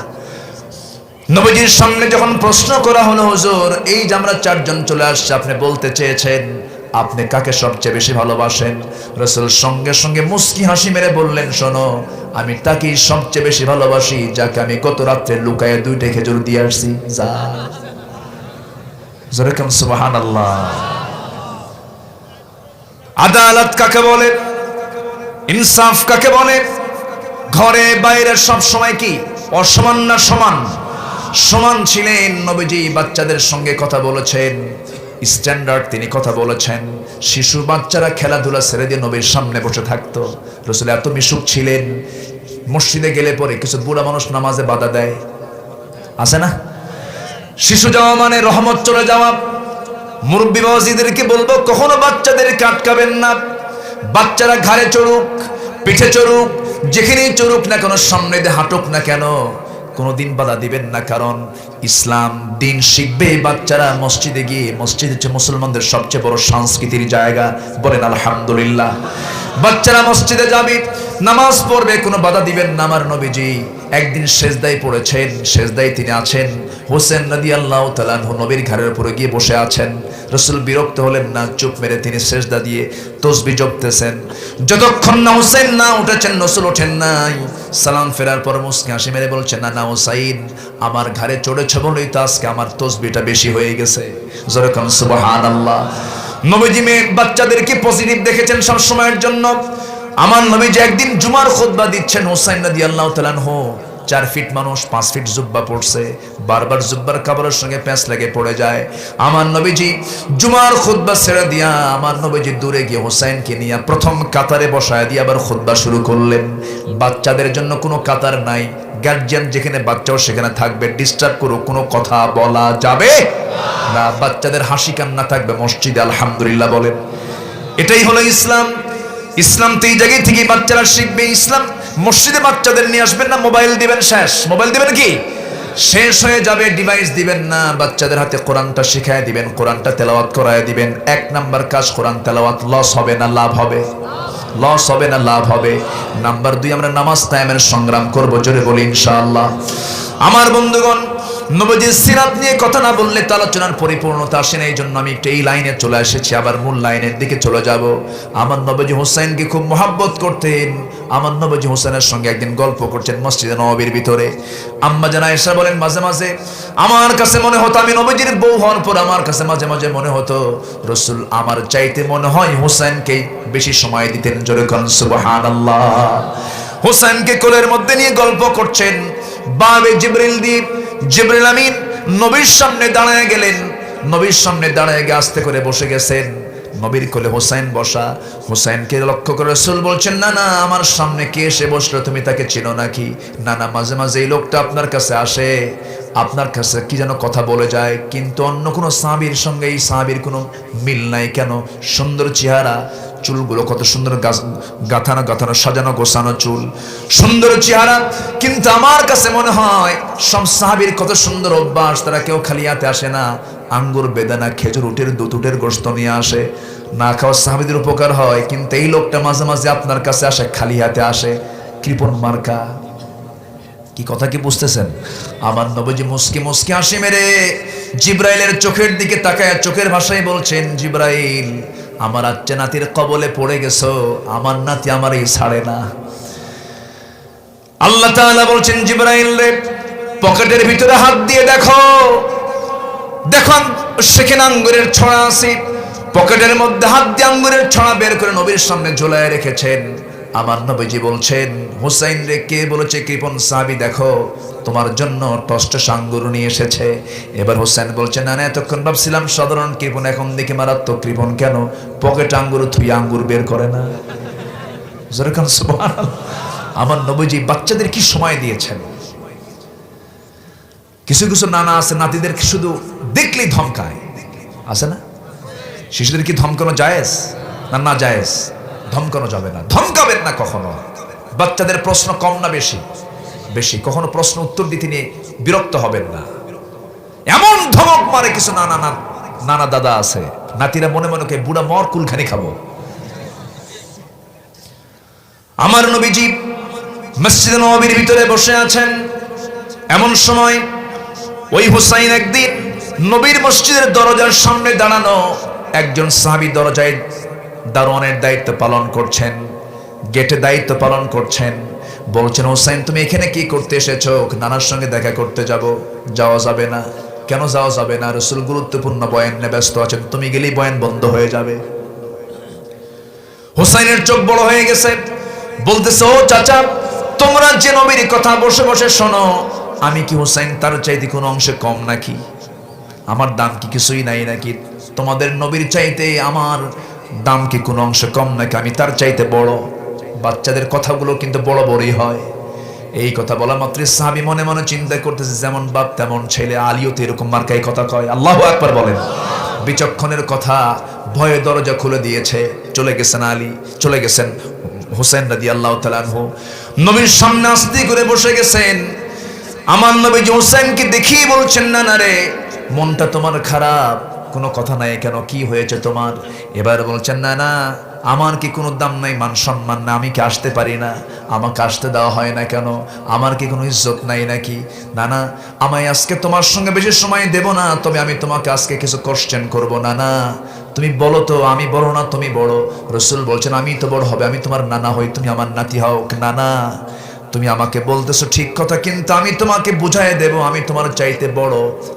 নবীজির সামনে যখন প্রশ্ন করা হলো, হুজুর, এই যে আমরা 4 জন চলে আসছে, আপনি বলতে চেয়েছেন আপনি কাকে সবচেয়ে বেশি ভালোবাসেন? রাসূল সঙ্গে সঙ্গে মুস্কি হাসি মেরে বললেন, শোনো, আমি তাকেই সবচেয়ে বেশি ভালোবাসি যাকে আমি গত রাত্রে লুকায়ে 2টা খেজুর দিয়ে আসছি। যা, যেরকম সুবহানাল্লাহ। আদালত কাকে বলে? ইনসাফ কাকে বলে? ঘরে বাইরে সব সময় কি অসমান না সমান? সমান ছিলেন। নবীজি বাচ্চাদের সঙ্গে কথা বলেছেন, স্ট্যান্ডার্ড তিনি কথা বলেছেন। শিশু বাচ্চারা খেলাধুলা ছেড়ে দিয়ে নবীর সামনে বসে থাকতো। রাসূল এত মিশুক ছিলেন, মসজিদে গেলে পরে কিছু বুড়া মানুষ নামাজে বাধা দেয়, আছে না? শিশু যাওয়া মানে রহমত চলে যাওয়া। মুরব্বী বাবাজিদেরকে বলবো, কখনো বাচ্চাদেরকে আটকাবেন না। বাচ্চারা ঘাড়ে চড়ুক, পিঠে চড়ুক, যেখানেই চড়ুক না কেন, সামনে দিয়ে হাঁটুক না কেন, কোনোদিন বাধা দিবেন না। কারণ ইসলাম দিন শিখবে বাচ্চারা মসজিদে গিয়ে। মসজিদ হচ্ছে মুসলমানদের সবচেয়ে বড় সংস্কৃতির জায়গা। বলেন আলহামদুলিল্লাহ। বাচ্চারা মসজিদে যাবে, নামাজ পড়বে, কোনো বাধা দিবেন না। আমার নবীজি একদিন সেজদায় পড়েছেন, সেজদায় তিনি আছেন। হোসেন রাদিয়াল্লাহু তাআলা আনহু নবীর ঘাড়ের উপরে গিয়ে বসে আছেন। রাসূল বিরক্ত হলেন না, চুপ মেরে তিনি সেজদা দিয়ে তাসবিহ জপতেছেন। যতক্ষণ না হোসেন না উঠেছেন, রাসূল ওঠেন নাই। সালাম ফেরার পর মুস্কি হাসি মেরে বলছেন, না হুসাইন, আমার ঘাড়ে চড়েছ বলেই তো আজকে আমার তাসবিহটা বেশি হয়ে গেছে। যেরকম সুবহানাল্লাহ। নবীজি বাচ্চাদেরকে পজিটিভ দেখেছেন সব সময়ের জন্য। আমার নবীজি একদিন জুমার খুতবা দিচ্ছেন। হোসেন রাদিয়াল্লাহু তাআলা আনহু 4 ফিট মানুষ, 5 ফিট জুব্বা পড়ছে, বারবার জুব্বার কাপড়ের সঙ্গে প্যাঁচ লেগে পড়ে যায়। আমার নবীজি জুমার খুতবা ছেড়ে দিয়া আমার নবীজি দূরে গিয়ে হোসেনকে নিয়ে প্রথম কাতারে বসায় দিয়ে আবার খুতবা শুরু করলেন। বাচ্চাদের জন্য কোনো কাতার নাই, গার্জিয়ান যেখানে বাচ্চাও সেখানে থাকবে, ডিস্টার্ব করুক কোনো কথা বলা যাবে না। বাচ্চাদের হাসি কান্না থাকবে মসজিদে, আলহামদুলিল্লাহ বলেন। এটাই হলো ইসলাম। ইসলাম তো এই জায়গায় থেকে বাচ্চারা শিখবে। ইসলাম মসজিদে বাচ্চাদের নিয়ে আসবেন না, মোবাইল দিবেন, শেষ। মোবাইল দিবেন কি শেষ হয়ে যাবে, ডিভাইস দিবেন না। বাচ্চাদের হাতে কোরআনটা শিখায় দিবেন, কোরআনটা তেলাওয়াত করায় দিবেন। 1 নাম্বার কাজ কোরআন তেলাওয়াত। লস হবে না লাভ হবে? লস হবে না লাভ হবে? নাম্বার 2, আমরা নামাজ কায়েমের সংগ্রাম করব। জোরে বলি ইনশাআল্লাহ। আমার বন্ধুগণ, নবীজির সিরাত নিয়ে কথা না বললে তো আলোচনার পরিপূর্ণতা আসে না। এই জন্য আমি একটু এই লাইনে চলে এসেছি, আবার মূল লাইনের দিকে চলে যাব। আমার নবীজি হুসাইনকে খুব মহব্বত করতেন। আমার নবীজি হুসাইনের সঙ্গে একদিন গল্প করছেন মসজিদে নববীর ভিতরে। আম্মা জান আয়েশা বলেন, মাঝে মাঝে আমার কাছে মনে হতো, আমি নবীজির বউ হওয়ার পর আমার কাছে মাঝে মাঝে মনে হতো রাসূল আমার চাইতে মনে হয় হুসাইনকে বেশি সময় দিতেন। জোরে কোন সুবহানাল্লাহ। হুসাইনকে কোলের মধ্যে নিয়ে গল্প করছেন। বাবে জিবরিল আমিন নবীর সামনে দাঁড়ায় গেলেন। নবীর সামনে দাঁড়ায় গিয়ে আস্তে করে বসে গেছেন। নবীর কোলে হুসাইন বসা। হুসাইনকে লক্ষ্য করে রাসূল বলছেন, না না, আমার সামনে কে এসে বসলো, তুমি তাকে চিনো নাকি? না না, মাঝে মাঝে এই লোকটা আপনার কাছে আসে, আপনার কাছে কি যেন কথা বলে যায়, কিন্তু অন্য কোনো সাহাবীর সঙ্গে এই সাহাবীর কোনো মিল নাই। কেন? সুন্দর চেহারা, চুলগুলো কত সুন্দর গাথানো গাথানো সাজানো গোছানো চুল, সুন্দর চেহারা, কিন্তু আমার কাছে মনে হয় সব সাহাবীর কত সুন্দর অভ্যাস, তারা কেউ খালি হাতে আসে না, আঙ্গুর বেদানা খেজুর উটের দুধ উটের গোশত নিয়ে আসে। না খাওয়া সাহাবীদের উপকার হয়, কিন্তু এই লোকটা মাঝে মাঝে আপনার কাছে আসে, খালি হাতে আসে, কৃপণ মার্কা। কি কথা কি বুঝতেছেন? আমার নবীজি মুস্কি মুস্কি হাসি মেরে জিব্রাইলের চোখের দিকে তাকায় চোখের ভাষায় বলছেন, জিব্রাইল, আমার আচ্ছা নাতির কবলে পড়ে গেছো, আমার নাতি আমারই ছাড়ে না। আল্লাহ তাআলা বলছেন, জিব্রাইল রে, পকেটের ভিতরে হাত দিয়ে দেখো, দেখো সেখানে আঙ্গুরের ছড়া আছে। পকেটের মধ্যে হাত দিয়ে আঙ্গুরের ছড়া বের করে নবীর সামনে ঝোলায় রেখেছেন। আমার নবীজি বলছেন, হুসাইন রে, কে বলেছে কৃপণ সাহাবী, দেখো তোমার জন্য টস্টস আঙ্গুর নিয়ে এসেছে। এবার হুসাইন বলছেন, না না, এতক্ষণ ভাবছিলাম সাধারণ কৃপণ, এখন দেখি মারাত্মক কৃপণ। কেন? পকেট আঙ্গুর থুই আঙ্গুর বের করে না। যেরকম সুবহানাল্লাহ। আমার নবীজি বাচ্চাদের কি সময় দিয়েছেন। কিছু কিছু নানা আছে নাতিদের শুধু দেখলেই ধমকায়, আছে না? শিশুদের কি ধমকানো জায়েজ না? না জায়েজ, ধমকানো যাবে না, ধমকাবেন না কখনো। বাচ্চাদের প্রশ্ন কম না বেশি? বেশি। কখনো প্রশ্ন উত্তর দিতে নিয়ে বিরক্ত হবেন না। এমন ধমক মারে কিছু নানা দাদা আছে, নাতিরা মনে মনে কে বুড়া মর কুলখানি খাবো। আমার নবীজি মসজিদে নববীর ভিতরে বসে আছেন। এমন সময় ওই হুসাইন একদিন নবীর মসজিদের দরজার সামনে দাঁড়ানো একজন সাহাবী দরজায় দারোয়ানের দায়িত্ব পালন করছেন, গেটে দায়িত্ব পালন করছেন। বলছেন, হুসাইন, তুমি এখানে কি করতে এসেছো? নানার সঙ্গে দেখা করতে যাব। যাওয়া যাবে না। কেন যাওয়া যাবে না? রাসূল গুরুত্বপূর্ণ বয়ান নিয়ে ব্যস্ত আছেন, তুমি গেলেই বয়ান বন্ধ হয়ে যাবে। হুসাইনের চোখ বড় হয়ে গেছে, বলতেছে, ও চাচা, তোমরা যে নবীর কথা বসে বসে শোনো, আমি কি হুসাইন তার চাইতে কোনো অংশে কম নাকি? আমার দাম কি কিছুই নাই নাকি? তোমাদের নবীর চাইতে আমার দাম কি কোনো অংশে কম নাকি? আমি তার চাইতে বড়। বাচ্চাদের কথাগুলো কিন্তু বড় বড়ই হয়। এই কথা বলা মাত্র সাহাবী মনে মনে চিন্তা করতেছে, যেমন বাপ তেমন ছেলে, আলীও তো এরকম মার্কাই কথা কয়। আল্লাহু আকবার বলেন। বিচক্ষণের কথা, ভয়ে দরজা খুলে দিয়েছে, চলে গেছেন আলী, চলে গেছেন হুসাইন রাদিয়াল্লাহু তাআলা আনহু, নবীর সামনে আস্তে করে বসে গেছেন। আমার নবীজি হুসাইনকে দেখিয়ে বলছেন, না না রে, মনটা তোমার খারাপ, কোনো কথা নাই কেন, কি হয়েছে তোমার? এবার বলছেন, না না, আমার কি কোনো দাম নাই, মান সম্মান না, আমি কি আসতে পারি না? আমাকে আসতে দেওয়া হয় না কেন? আমার কি কোনো ইজ্জত নাই নাকি? না না, আমায় আজকে তোমার সঙ্গে বেশি সময় দেব না, তবে আমি তোমাকে আজকে কিছু কোশ্চেন করব। না না, তুমি বলো তো, আমি বড় না তুমি বড়? রাসূল বলছেন, আমি তো বড় হবে, আমি তোমার নানা হই, তুমি আমার নাতি হও। না না, তুমি আমাকে বলতেছো ঠিক কথা, কিন্তু আমি তোমাকে বুঝাই দেব, আমি তোমার চাইতে বড়,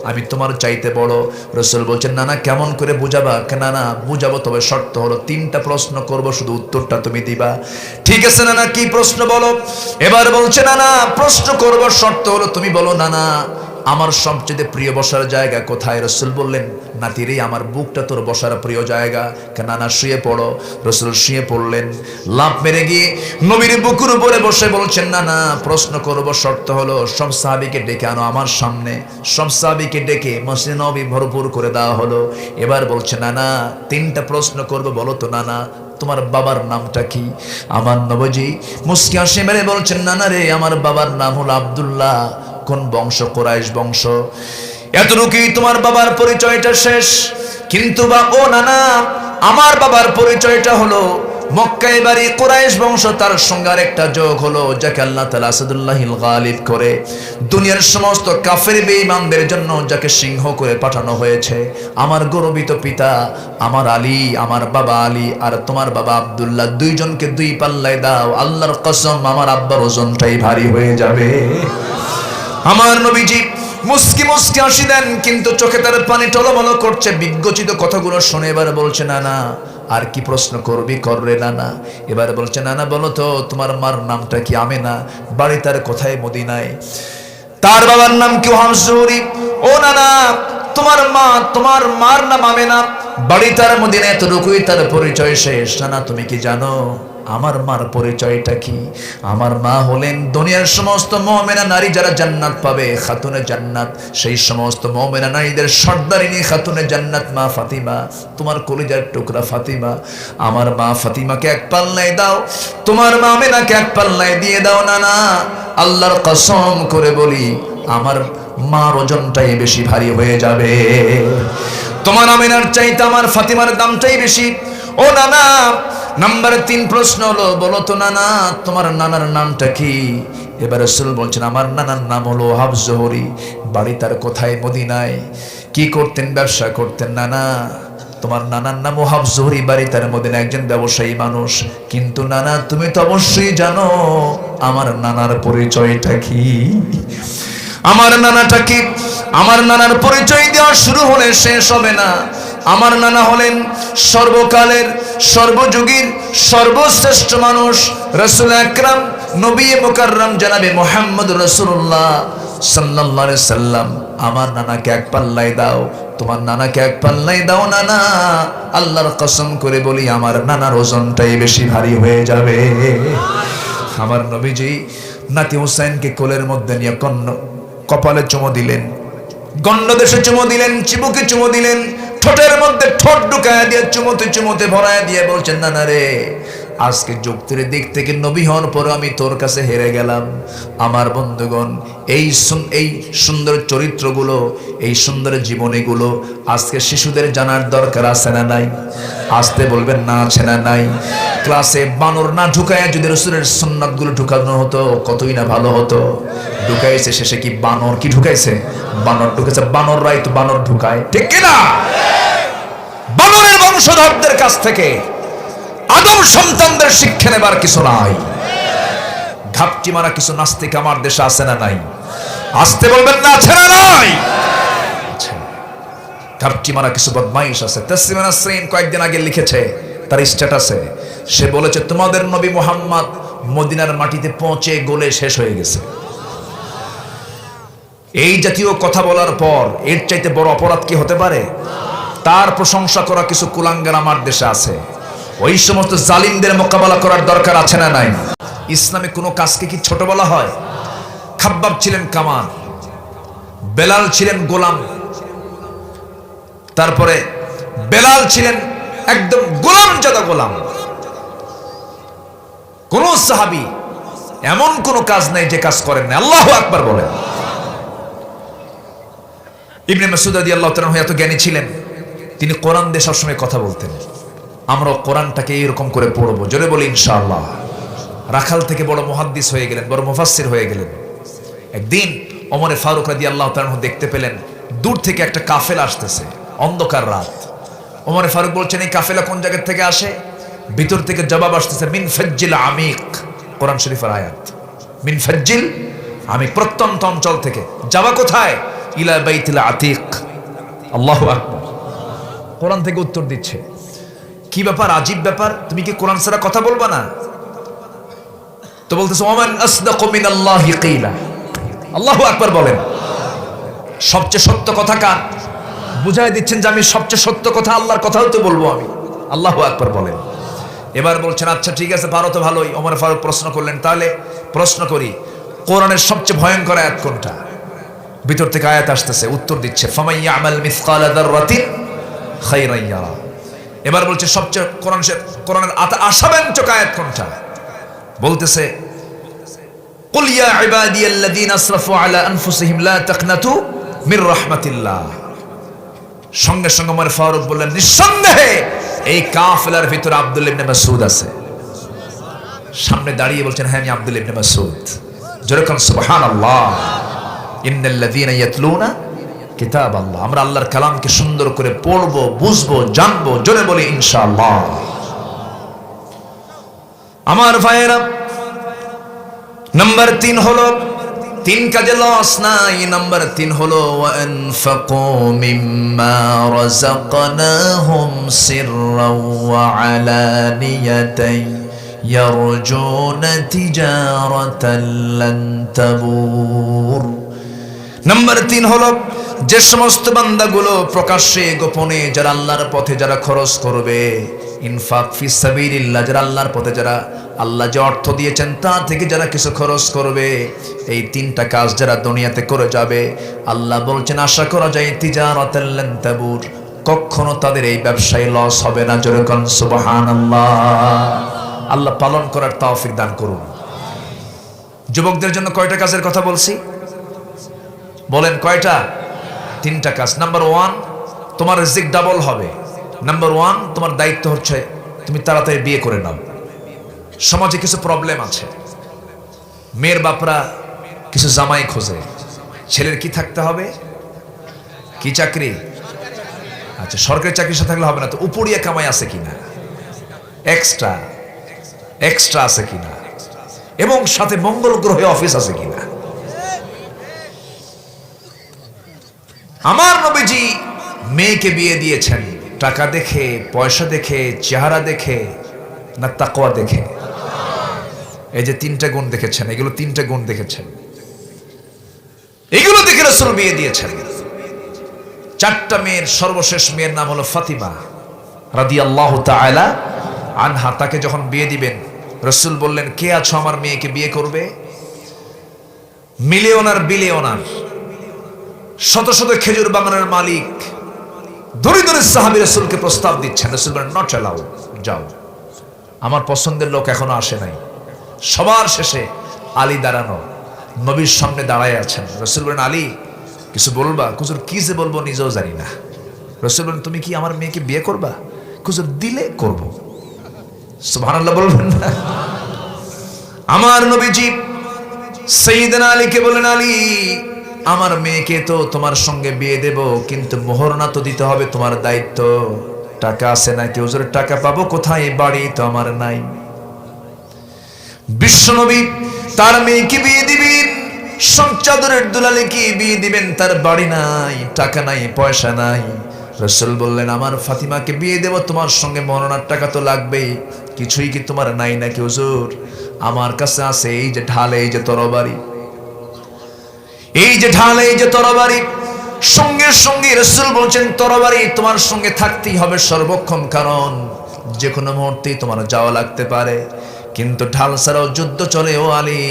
আমি তোমার চাইতে বড়। রাসূল বলছেন, না না, কেমন করে বুঝাবা? না না, বুঝাবো, তবে শর্ত হলো 3টা প্রশ্ন করব, শুধু উত্তরটা তুমি দিবা। ঠিক আছে না না, কি প্রশ্ন বলো? এবার বলছে, না না, প্রশ্ন করব, শর্ত হলো তুমি বলো, না না, আমার সবচেয়ে প্রিয় বসার জায়গা কোথায়? রাসূল বললেন, নাতিরে, আমার বুকটা তোর বসার প্রিয় জায়গা। না না, শুয়ে পড়ো। রাসূল শুয়ে পড়লেন, লাফ মেরে গিয়ে নবীর বুকের উপরে বসে বলছেন, না না, প্রশ্ন করব, শর্ত হলো সব সাহাবীকে ডেকে আনো আমার সামনে। সব সাহাবীকে ডেকে মসজিদে নববী ভরপুর করে দেওয়া হলো। এবার বলছে, না না, 3টা প্রশ্ন করব, বলো তো না না, তোমার বাবার নামটা কি? আমার নবীজি মুস্কি হাসি মেরে বলছেন, না না রে, আমার বাবার নাম হলো আব্দুল্লাহ। কোন বংশ? কুরাইশ বংশ। এতটুকুই তোমার বাবার পরিচয়টা শেষ। কিন্তু বা ও না না, আমার বাবার পরিচয়টা হলো মক্কায় বাড়ি, কুরাইশ বংশ, তার সঙ্গে আরেকটা যোগ হলো যাকে আল্লাহ তাআলা আসাদুল্লাহিল গালিব করে দুনিয়ার সমস্ত কাফের বেঈমানদের জন্য যাকে সিংহ করে পাঠানো হয়েছে। আমার গর্বিত পিতা আমার আলী, আমার বাবা আলী আর তোমার বাবা আব্দুল্লাহ, দুইজনকে দুই পাল্লায় দাও, আল্লাহর কসম আমার আব্বার ওজনটাই ভারী হয়ে যাবে। আমার নবীজি মুস্কি মুস্কি হাসি দেন, কিন্তু চোখে তার পানি টলমল করছে। বিজ্ঞচিত কথাগুলো শুনে এবার বলছে, না না আর কি প্রশ্ন করবি কর রে নানা। এবার বলছে, নানা বলো তো তোমার মার নামটা কি? আমেনা। বাড়ি তার কোথায়? মদিনায়। তার বাবার নাম কি? ওহাব জুহরি। ও নানা তোমার মার নাম আমেনা, বাড়ি তার মদিনায়, এতটুকুই তার পরিচয় শেষ। নানা তুমি কি জানো আমার মার পরিচয়টা কি? আমার মা হলেন দুনিয়ার সমস্ত মুমিনা নারী যারা জান্নাত পাবে, খাতুনে জান্নাত, সেই সমস্ত মুমিনা নারীদের সর্দারিনী খাতুনে জান্নাত মা ফাতিমা, তোমার কলিজার টুকরা ফাতিমা। আমার মা ফাতিমাকে এক পাল্লায় দাও, তোমার মা আমেনাকে এক পাল্লায় দিয়ে দাও। নানা আল্লাহর কসম করে বলি আমার মার ওজনটাই বেশি ভারী হয়ে যাবে। তোমার আমেনার চাইতে আমার ফাতিমার দামটাই বেশি। ও নানা নাম্বার 3 প্রশ্ন হলো, বলো তো নানা তোমার নানার নামটা কি? এবার রাসূল বলছেন আমার নানার নাম হলো ওহাব জুহরি, বাড়ি তার কোথায়? মদিনায়। কি করতেন? ব্যবসা করতেন। নানা তোমার নানার নাম ওহাব জুহরি, বাড়ি তার মদিনায়, একজন ব্যবসায়ী মানুষ। কিন্তু নানা তুমি তো অবশ্যই জানো আমার নানার পরিচয়টা কি? আমার নানাটা কি? আমার নানার পরিচয় দেওয়া শুরু হলে শেষ হবে না। আমার নানা হলেন সর্বকালের সর্বযুগীর সর্বশ্রেষ্ঠ মানুষ, রাসূল আকরাম নবী মুকাররম জনাবে মুহাম্মদ রাসূলুল্লাহ সাল্লাল্লাহু আলাইহি সাল্লাম। আমার নানাকে এক পাল্লায় দাও, তোমার নানাকে এক পাল্লায় দাও। নানা আল্লাহর কসম করে বলি আমার নানার ওজনটাই বেশি ভারী হয়ে যাবে। আমার নবীজি নাতি হুসাইনকে কোলের মধ্যে নিয়ে কপালে চুমো দিলেন, গণ্ডদেশে চুমো দিলেন, চিবুকে চুমো দিলেন, ঠোঁটের মধ্যে ঠোঁট ঢুকায় দিয়ে চুমোতে চুমোতে ভরায় দিয়ে বলছেন, নানা রে আজকে যুক্তির দিক থেকে নবী হওয়ার পর আমি তোর কাছে হেরে গেলাম। আমার বন্ধুগণ এই সুন্দর চরিত্রগুলো, এই সুন্দর জীবনীগুলো আজকে শিশুদের জানার দরকার আছে না নাই? আসতে বলবেন না আছে না নাই? ক্লাসে বানর না ঢুকায় যদি রাসূলের সুন্নাতগুলো ঢুকানো হতো কতই না ভালো হতো। ঢুকাইছে শেষে কি বানর কি ঢুকাইছে? বানর ঢুকেছে। বানররাই তো বানর ঢুকায়, ঠিক কিনা? বানরের বংশধরদের কাছ থেকে আদম সন্তানদের শিক্ষা নেবার কিছু নাই। ঘাপটি মারা কিছু নাস্তিক আমার দেশে আছে না নাই? আসতে বলবেন না আছে না নাই? ঘাপটি মারা কিছু বদমাইশ আছে। তাসলিমা নাসরিন কয়েকদিন আগে লিখেছে তার স্ট্যাটাসে, সে বলেছে তোমাদের নবী মুহাম্মদ মদিনার মাটিতে পৌঁছে গলে শেষ হয়ে গেছে। এই জাতীয় কথা বলার পর এর চাইতে বড় অপরাধ কি হতে পারে? তার প্রশংসা করা কিছু কুলাঙ্গার আমার দেশে আছে। ওই সমস্ত জালিমদের মোকাবেলা করার দরকার আছে না নাই? ইসলামে কোনো কাজকে কি ছোট বলা হয়? খাব্বাব ছিলেন কামান, বেলাল ছিলেন গোলাম, তারপরে বেলাল ছিলেন একদম গোলামজাদা গোলাম। কোন সাহাবী এমন কোন কাজ নাই যে কাজ করেন না। আল্লাহু আকবার বলেন। ইবনে মাসউদ রাদিয়াল্লাহু তাআলা এত জ্ঞানী ছিলেন, তিনি কোরআন দিয়ে সবসময় কথা বলতেন। আমরা কোরআনটাকে এরকম করে পড়বো, জোরে বলি ইনশাআল্লাহ। রাখাল থেকে বড় মুহাদ্দিস হয়ে গেলেন, বড় মুফাসসির হয়ে গেলেন। একদিন ওমর ফারুক রাদিয়াল্লাহু তাআলা দেখতে পেলেন দূর থেকে একটা কাফেলা আসতেছে, অন্ধকার রাত। ওমর ফারুক বলছেন এই কাফেলা কোন জায়গা থেকে আসে? ভিতর থেকে জবাব আসতেছে মিন ফাজ্জিল আমিক, কোরআন শরীফের আয়াত। মিন ফাজ্জিল আমিক, প্রত্যন্ত অঞ্চল থেকে। যাওয়া কোথায়? ইলা বাইতিল আতিক। আল্লাহু আকবার। কোরআন থেকে উত্তর দিচ্ছে। কি ব্যাপার? আজীব ব্যাপার, তুমি কি কোরআন ছাড়া কথা বলবা না? তো বলতেছে ওমান আসদাকু মিনাল্লাহি কিলা। আল্লাহু আকবার বলেন। সবচেয়ে সত্য কথা কার? বুঝাই দিচ্ছেন যে আমি সবচেয়ে সত্য কথা আল্লাহর কথাও তো বলবো আমি। আল্লাহু আকবার বলেন। এবার বলছেন আচ্ছা ঠিক আছে, পারো তো ভালোই। ওমর ফারুক প্রশ্ন করলেন, তাহলে প্রশ্ন করি কোরআনের সবচেয়ে ভয়ঙ্কর আয়াত কোনটা? ভিতর থেকে আয়াত আসতেছে, উত্তর দিচ্ছে ফামাইয়া আমাল মিসকালা যাররাতিন খায়রান ইয়ারা। এবার বলছে সবচেয়ে কোরআনের আশাব্যঞ্জক আয়াত কোনটা? বলতেছে কুল ইয়া ইবাদিয়াল্লাযীনা আসরাফু আলা আনফুসিহিম লা তাকনাতু মির রাহমাতিল্লাহ। সঙ্গে সঙ্গে ওমর ফারুক বললেন নিঃসন্দেহে এই কাফেলার ভিতরে আব্দুল্লাহ ইবনে মাসউদ আছে। সামনে দাঁড়িয়ে বলছেন, হ্যাঁ আমি আব্দুল্লাহ ইবনে মাসউদ। যেরকম সুবহানাল্লাহ, ইন্নাল্লাযীনা ইয়াতলুনা কিতাবাল্লাহ। আমরা আল্লাহর কালামকে সুন্দর করে পড়বো, বুঝবো, জানবো। জোরে বলি ইনশাআল্লাহ। আমার ভাইয়েরা, নাম্বার 3 হলো, 3 কাজে লস নাই। নাম্বার 3 হলো ওয়ানফাকু মিম্মা রাযাকনাহুম সিররাও ওয়া আলানিয়াতান ইয়ারজুনা তিজারাতান লান তাবুর। নাম্বার 3 হলো, যে সমস্ত বান্দাগুলো প্রকাশ্যে গোপনে যারা আল্লাহর পথে যারা খরচ করবে, ইনফাক ফিস সাবিলিল্লাহ, যারা আল্লাহর পথে যারা আল্লাহ যে অর্থ দিয়েছেন তা থেকে যারা কিছু খরচ করবে, এই 3টা কাজ যারা দুনিয়াতে করে যাবে, আল্লাহ বলছেন আশা করা যায় তিজারাতান লান তাবুর, কখনো তাদের এই ব্যবসায় লস হবে না। জোরে কোন সুবহানাল্লাহ। আল্লাহ পালন করার তৌফিক দান করুন। যুবকদের জন্য কয়টা কাজের কথা বলছি বলেন? কয়টা? 3টা কাজ। নাম্বার 1, তোমার রিজিক ডাবল হবে। নাম্বার 1, তোমার দায়িত্ব হচ্ছে তুমি তাড়াতাড়ি বিয়ে করে নাও। সমাজে কিছু প্রবলেম আছে, মেয়ের বাপরা কিছু জামাই খোঁজে। ছেলের কি থাকতে হবে? কি চাকরি? আচ্ছা, সরকারি চাকরির সাথে থাকলে হবে না তো, উপরিয়া কামাই আছে কিনা, এক্সট্রা আছে কিনা, এবং সাথে মঙ্গল গ্রহে অফিস আছে কিনা। আমার নবীজি মেয়েকে বিয়ে দিয়েছেন টাকা দেখে, পয়সা দেখে, চেহারা দেখে, না তাকওয়া দেখে? এই যে 3টা গুণ দেখেছেন, এগুলো 3টা গুণ দেখেছেন, এগুলো দেখে রাসূল বিয়ে দিয়েছেন। 4টা মেয়ের সর্বশেষ মেয়ের নাম হলো ফাতিমা রাদিয়াল্লাহু তাআলা আনহা। তাকে যখন বিয়ে দিবেন রাসূল বললেন, কে আছো আমার মেয়েকে বিয়ে করবে? মিলিয়নার বিলিয়নার, শত শত খেজুর বাগানের মালিক, দরিদ্র সাহাবী রাসূলকে প্রস্তাব দিচ্ছেন। রাসূল বলেন, নট অ্যালাউড, যাও, আমার পছন্দের লোক এখনো আসে নাই। সবার শেষে আলী দাঁড়ানো, নবীর সামনে দাঁড়ায় আছেন। রাসূল বলেন, আলী কিছু বলবা? হুজুর কি যে বলবো নিজেও জানি না। রাসূল বলেন, তুমি কি আমার মেয়েকে বিয়ে করবা? হুজুর দিলে করব। সুবহানাল্লাহ বলবেন না? আমার নবীজি সাইয়েদনা আলীকে বলেন, আলী আমার মেয়েকে তো তোমার সঙ্গে বিয়ে দেব, কিন্তু মোহরনা তো দিতে হবে, তোমার দায়িত্ব। টাকা আছে নাকি? হুজুর টাকা পাবো কোথায়, বাড়ি তো আমার নাই। বিশ্বনবী তার মেয়েকে বিয়ে দিবেন, চাদরের দুলালিকে বিয়ে দিবেন, তার বাড়ি নাই, টাকা নাই, পয়সা নাই। রাসূল বললেন, আমার ফাতিমাকে বিয়ে দেব, তোমার সঙ্গে মোহরনার টাকা তো লাগবেই, কিছুই কি তোমার নাই নাকি? হুজুর আমার কাছে আছে এই যে ঢাল, এই যে তরবারি, এই যে ঢাল, এই যে তরবারি। সঙ্গে সঙ্গে রাসূল বলছেন, তরবারি তোমার সঙ্গে থাকতেই হবে সর্বক্ষণ, কারণ যে কোনো মুহূর্তেই তোমার যাওয়া লাগতে পারে। কিন্তু ঢাল ছাড়াও যুদ্ধ চলে। ও আলী,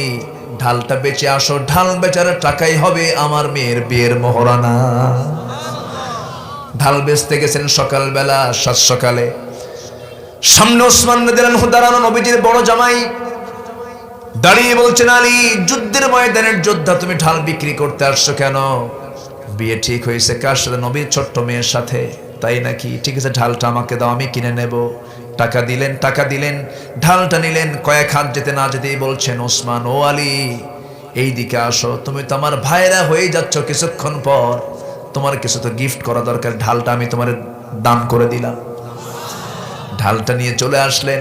ঢালটা বেচে আসো, ঢাল বেচার টাকাই হবে আমার মেয়ের বিয়ের মোহরানা। ঢাল বেচতে গেছেন সকালবেলা, সাত সকালে। সামনে ওসমান রাদিয়াল্লাহু দাঁড়ানো, নবীজির বড় জামাই দাঁড়িয়ে বলছেন, আলী যুদ্ধের ময়দানের যোদ্ধা, তুমি ঢাল বিক্রি করতে আসছো কেন? বিয়ে ঠিক হয়েছে কার সাথে? নবীর ছোট্ট মেয়ের সাথে। তাই নাকি? ঠিক আছে, ঢালটা আমাকে দাও, আমি কিনে নেব। টাকা দিলেন, ঢালটা নিলেন। কয়েক হাত যেতে না যেতেই বলছেন, ওসমান, ও আলী এই দিকে আসো, তুমি তো আমার ভাইরা হয়ে যাচ্ছ, কিছুক্ষণ পর তোমার কিছু তো গিফট করা দরকার, ঢালটা আমি তোমার দান করে দিলাম। ঢালটা নিয়ে চলে আসলেন,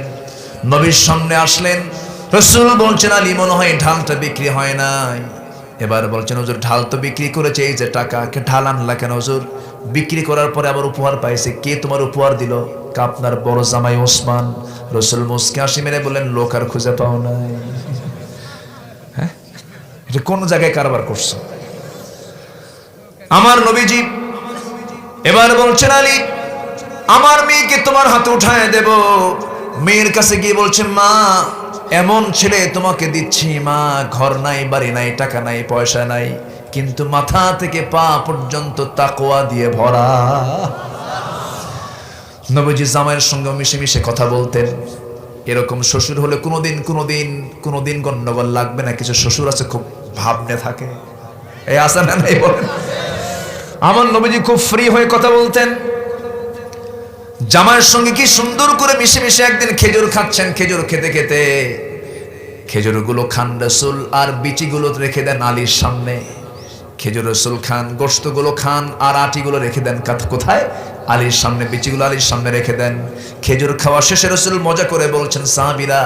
নবীর সামনে আসলেন। রাসূল বলছেন, আলী মনে হয় ঢালটা বিক্রি হয় নাই। এবার বলছেন, হুজুর ঢাল তো বিক্রি করেছে, এই যে টাকা, কে ঢাল আনলা কেন? হুজুর বিক্রি করার পরে আবার উপহার পাইছে। কে তোমার উপহার দিল? আপনার বড় জামাই ওসমান। রাসূল মুস্কি হাসি মেরে বললেন, লোক আর খুঁজে পাও নাই? হ্যাঁ, এটা কোন জায়গায় কারবার করছো? আমার নবীজি এবার বলছেন, আলী আমার মেয়েকে তোমার হাতে উঠায় দেব। মেয়ের কাছে গিয়ে বলছে, মা এমন ছেলে তোমাকে দিচ্ছি, মা ঘর নাই, বাড়ি নাই, টাকা নাই, পয়সা নাই, কিন্তু মাথা থেকে পা পর্যন্ত তাকওয়া দিয়ে ভরা। নবীজি জামাইয়ের সঙ্গে মিশে মিশে কথা বলতেন। এরকম শ্বশুর হলে কোনোদিন গন্ডগোল লাগবে না। কিছু শ্বশুর আছে খুব ভাবনে থাকে, এই আসা না নাই বলেন। আমার নবীজি খুব ফ্রি হয়ে কথা বলতেন। জামাইয়ের সঙ্গে কি সুন্দর করে মিশে মিশে একদিন খেজুর খাচ্ছেন। খেজুর খেতে খেতে খেজুরগুলো খান রাসূল, আর বিচিগুলো রেখে দেন আলীর সামনে। খেজুর রাসূল খান, গোশতগুলো খান, আর আটিগুলো রেখে দেন কোথায়? আলীর সামনে। বিচিগুলো আলীর সামনে রেখে দেন। খেজুর খাওয়া শেষে রাসূল মজা করে বলছেন, সাহাবীরা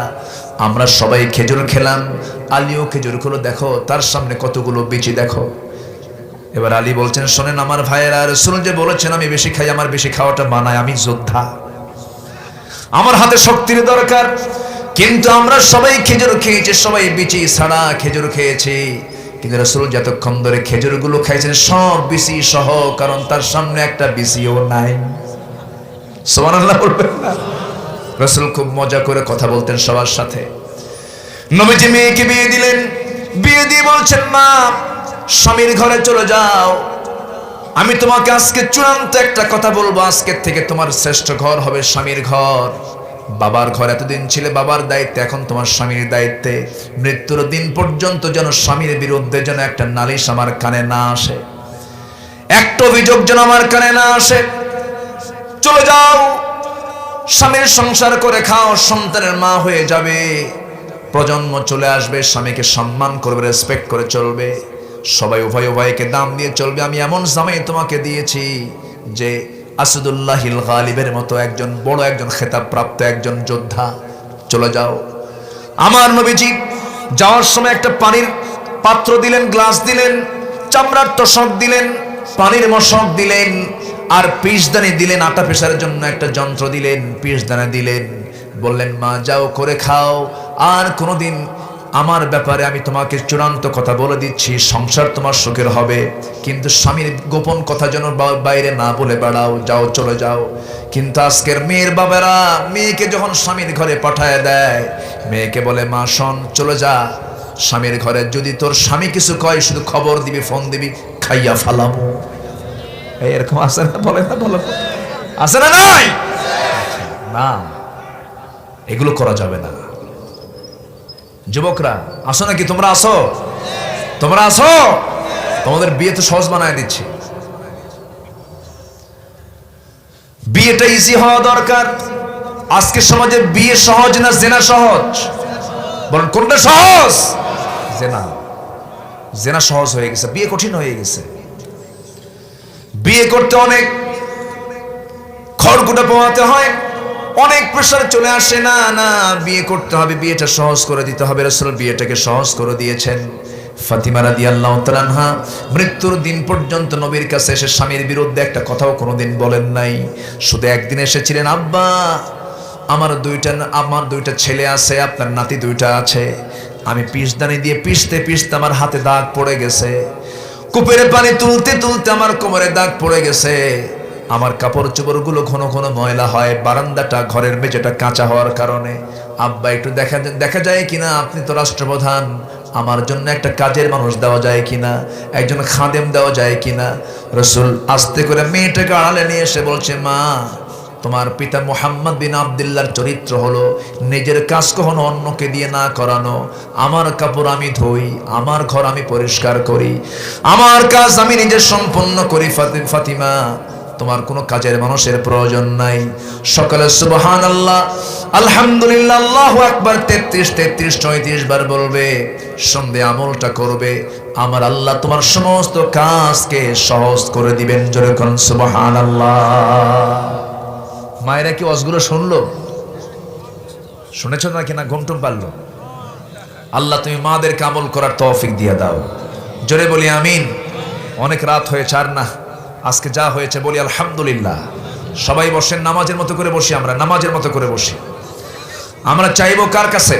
আমরা সবাই খেজুর খেলাম, আলীও খেজুর খেলো, দেখো তার সামনে কতগুলো বিচি দেখো। এবার আলী বলছেন, শোনেন আমার ভাইয়েরা, রাসূল যে বলেছেন আমি বেশি খাই, আমার বেশি খাওয়াটা মানায়, আমি যোদ্ধা, আমার হাতে শক্তির দরকার। কিন্তু আমরা সবাই খেজুর খেয়েছি, সবাই বিচি ছাড়া খেজুর খেয়েছি। কিন্তু রাসূল যতক্ষণ ধরে খেজুরগুলো খাইছেন সব বিচি সহ, কারণ তার সামনে একটা বিচিও নাই। সুবহানাল্লাহ বলবেন না? রাসূল খুব মজা করে কথা বলতেন সবার সাথে। নবীজি মেয়েকে বিয়ে দিলেন, বিয়ে দিয়ে বলছেন, মা স্বামীর ঘরে চলে যাও, আমি তোমাকে আজকে চূড়ান্ত একটা কথা বলবো, আজকের থেকে তোমার শ্রেষ্ঠ ঘর হবে স্বামীর ঘর। বাবার ঘর এতদিন ছিলে বাবার দায়িত্বে, এখন তোমার স্বামীর দায়িত্বে। মৃত্যুর দিন পর্যন্ত যেন স্বামীর বিরুদ্ধে যেন একটা নালিশ আমার কানে না আসে, একটা অভিযোগ যেন আমার কানে না আসে। চলে যাও, স্বামীর সংসার করে খাও, সন্তানের মা হয়ে যাবে, প্রজন্ম চলে আসবে, স্বামীকে সম্মান করবে, রেসপেক্ট করে চলবে, সবাই উভয় উভয়কে দাম দিয়ে চলবে। আমি এমন জামাই তোমাকে দিয়েছি যে আসাদুল্লাহিল গালিবের মতো একজন বড়, একজন খেতাব প্রাপ্ত একজন যোদ্ধা। চলে যাও। আমার নবীজি যাওয়ার সময় একটা পানির পাত্র দিলেন, গ্লাস দিলেন, চামড়ার তোশক দিলেন, পানির মশক দিলেন, আর পিসদানি দিলেন, আটা পেশার জন্য একটা যন্ত্র দিলেন, পিসদানি দিলেন। বললেন, মা যাও করে খাও, আর কোনোদিন আমার ব্যাপারে আমি তোমাকে চূড়ান্ত কথা বলে দিচ্ছি, সংসার তোমার সুখের হবে, কিন্তু স্বামীর গোপন কথা যেন বাইরে না বলে বেড়াও, যাও চলে যাও। কিন্তু আজকের মেয়ের বাবারা মেয়েকে যখন স্বামীর ঘরে পাঠায় দেয়, মেয়েকে বলে, মা শোন, চলে যা স্বামীর ঘরে, যদি তোর স্বামী কিছু কয় শুধু খবর দিবি, ফোন দিবি, খাইয়া ফালামু। এরকম আছে না? বলে না? বলো, আছে না? নাই না, এগুলো করা যাবে না। যুবকরা আসো নাকি? তোমরা আসো, তোমরা আসো, তোমাদের বিয়ে তো সহজ বানায় দিচ্ছি। বিয়েটা ইজি হওয়া দরকার। আজকে সমাজে বিয়ে সহজ না জেনা সহজ? বলেন কোনটা সহজ? জেনা। জেনা সহজ হয়ে গেছে, বিয়ে কঠিন হয়ে গেছে। বিয়ে করতে অনেক খড়কুটা পোহাতে হয়, অনেক প্রেসার চলে আসে। না না, বিয়ে করতে হবে, বিয়েটা সহজ করে দিতে হবে। রাসূল বিয়েটাকে সহজ করে দিয়েছেন। ফাতিমা রাদিয়াল্লাহু তাআলা আনহা মৃত্যুর দিন পর্যন্ত নবীর কাছে এসে স্বামীর বিরুদ্ধে একটা কথাও কোনোদিন বলেন নাই। শুধু একদিন এসেছিলেন, আব্বা আমার দুইটা ছেলে আছে, আপনার নাতি দুইটা আছে, আমি পিসদানি দিয়ে পিষতে পিষতে আমার হাতে দাগ পড়ে গেছে, কূপের পানি তুলতে তুলতে আমার কোমরে দাগ পড়ে গেছে, আমার কাপড় চোপড়গুলো ঘন ঘন ময়লা হয়, বারান্দাটা ঘরের মেঝেটা কাঁচা হওয়ার কারণে। আব্বা একটু দেখা যায় কিনা, আপনি তো রাষ্ট্রপ্রধান, আমার জন্য একটা কাজের মানুষ দেওয়া যায় কিনা, একজন খাদেম দেওয়া যায় কিনা। রাসূল আস্তে করে মেয়েটাকে আড়ালে নিয়ে এসে বলছে, মা তোমার পিতা মুহাম্মদ বিন আব্দুল্লাহর চরিত্র হলো নিজের কাজ কখনো অন্যকে দিয়ে না করানো। আমার কাপড় আমি ধুই, আমার ঘর আমি পরিষ্কার করি, আমার কাজ আমি নিজে সম্পন্ন করি। ফাতিমা তোমার কোনো কাজের মানুষের প্রয়োজন নাই। সকালে সুবহানাল্লাহ, আলহামদুলিল্লাহ, আল্লাহু আকবার 33 বার বলবে, সন্ধ্যে আমলটা করবে, আমার আল্লাহ তোমার সমস্ত কাজকে সহজ করে দিবেন। জোরে করুন সুবহানাল্লাহ। মায়েরা কি ওয়াজগুলো শুনলো? শুনেছ নাকি না ঘুমটুম পারলো? আল্লাহ তুমি মাদেরকে আমল করার তৌফিক দিয়ে দাও। জোরে বলি আমিন। অনেক রাত হয়েছে, আর না, আজকে যা হয়েছে বলি আলহামদুলিল্লাহ। সবাই বসেন, নামাজের মতো করে বসি, আমরা নামাজের মতো করে বসি। আমরা চাইবো কার কাছে?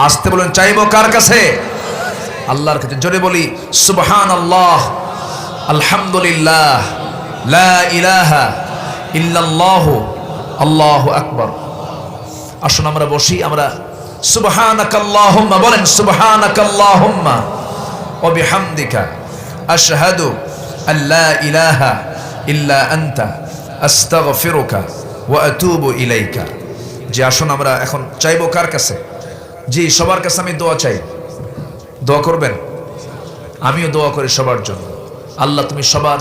আসতে বলেন, চাইবো কার কাছে? আল্লাহর কাছে। জোরে বলি সুবহানাল্লাহ, আলহামদুলিল্লাহ, লা ইলাহা ইল্লাল্লাহু, আল্লাহু আকবার। আসুন আমরা বসি, আমরা সুবহানাকাল্লাহুম্মা বলেন, সুবহানাকাল্লাহুম্মা ওয়া বিহামদিকা আশহাদু আল্লা ইলাহা ইল্লা আনতা আস্তাগফিরুকা ওয়া আতুবু ইলাইকা। যে আসুন আমরা এখন চাইবো কার কাছে? জি, সবার কাছে আমি দোয়া চাই। দোয়া করবেন? আমিও দোয়া করি সবার জন্য। আল্লাহ তুমি সবার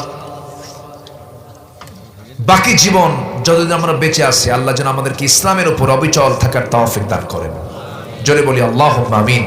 বাকি জীবন যতদিন আমরা বেঁচে আছি, আল্লাহ যেন আমাদেরকে ইসলামের উপর অবিচল থাকার তৌফিক দান করেন। জোরে বলি আল্লাহুম্মা আমিন।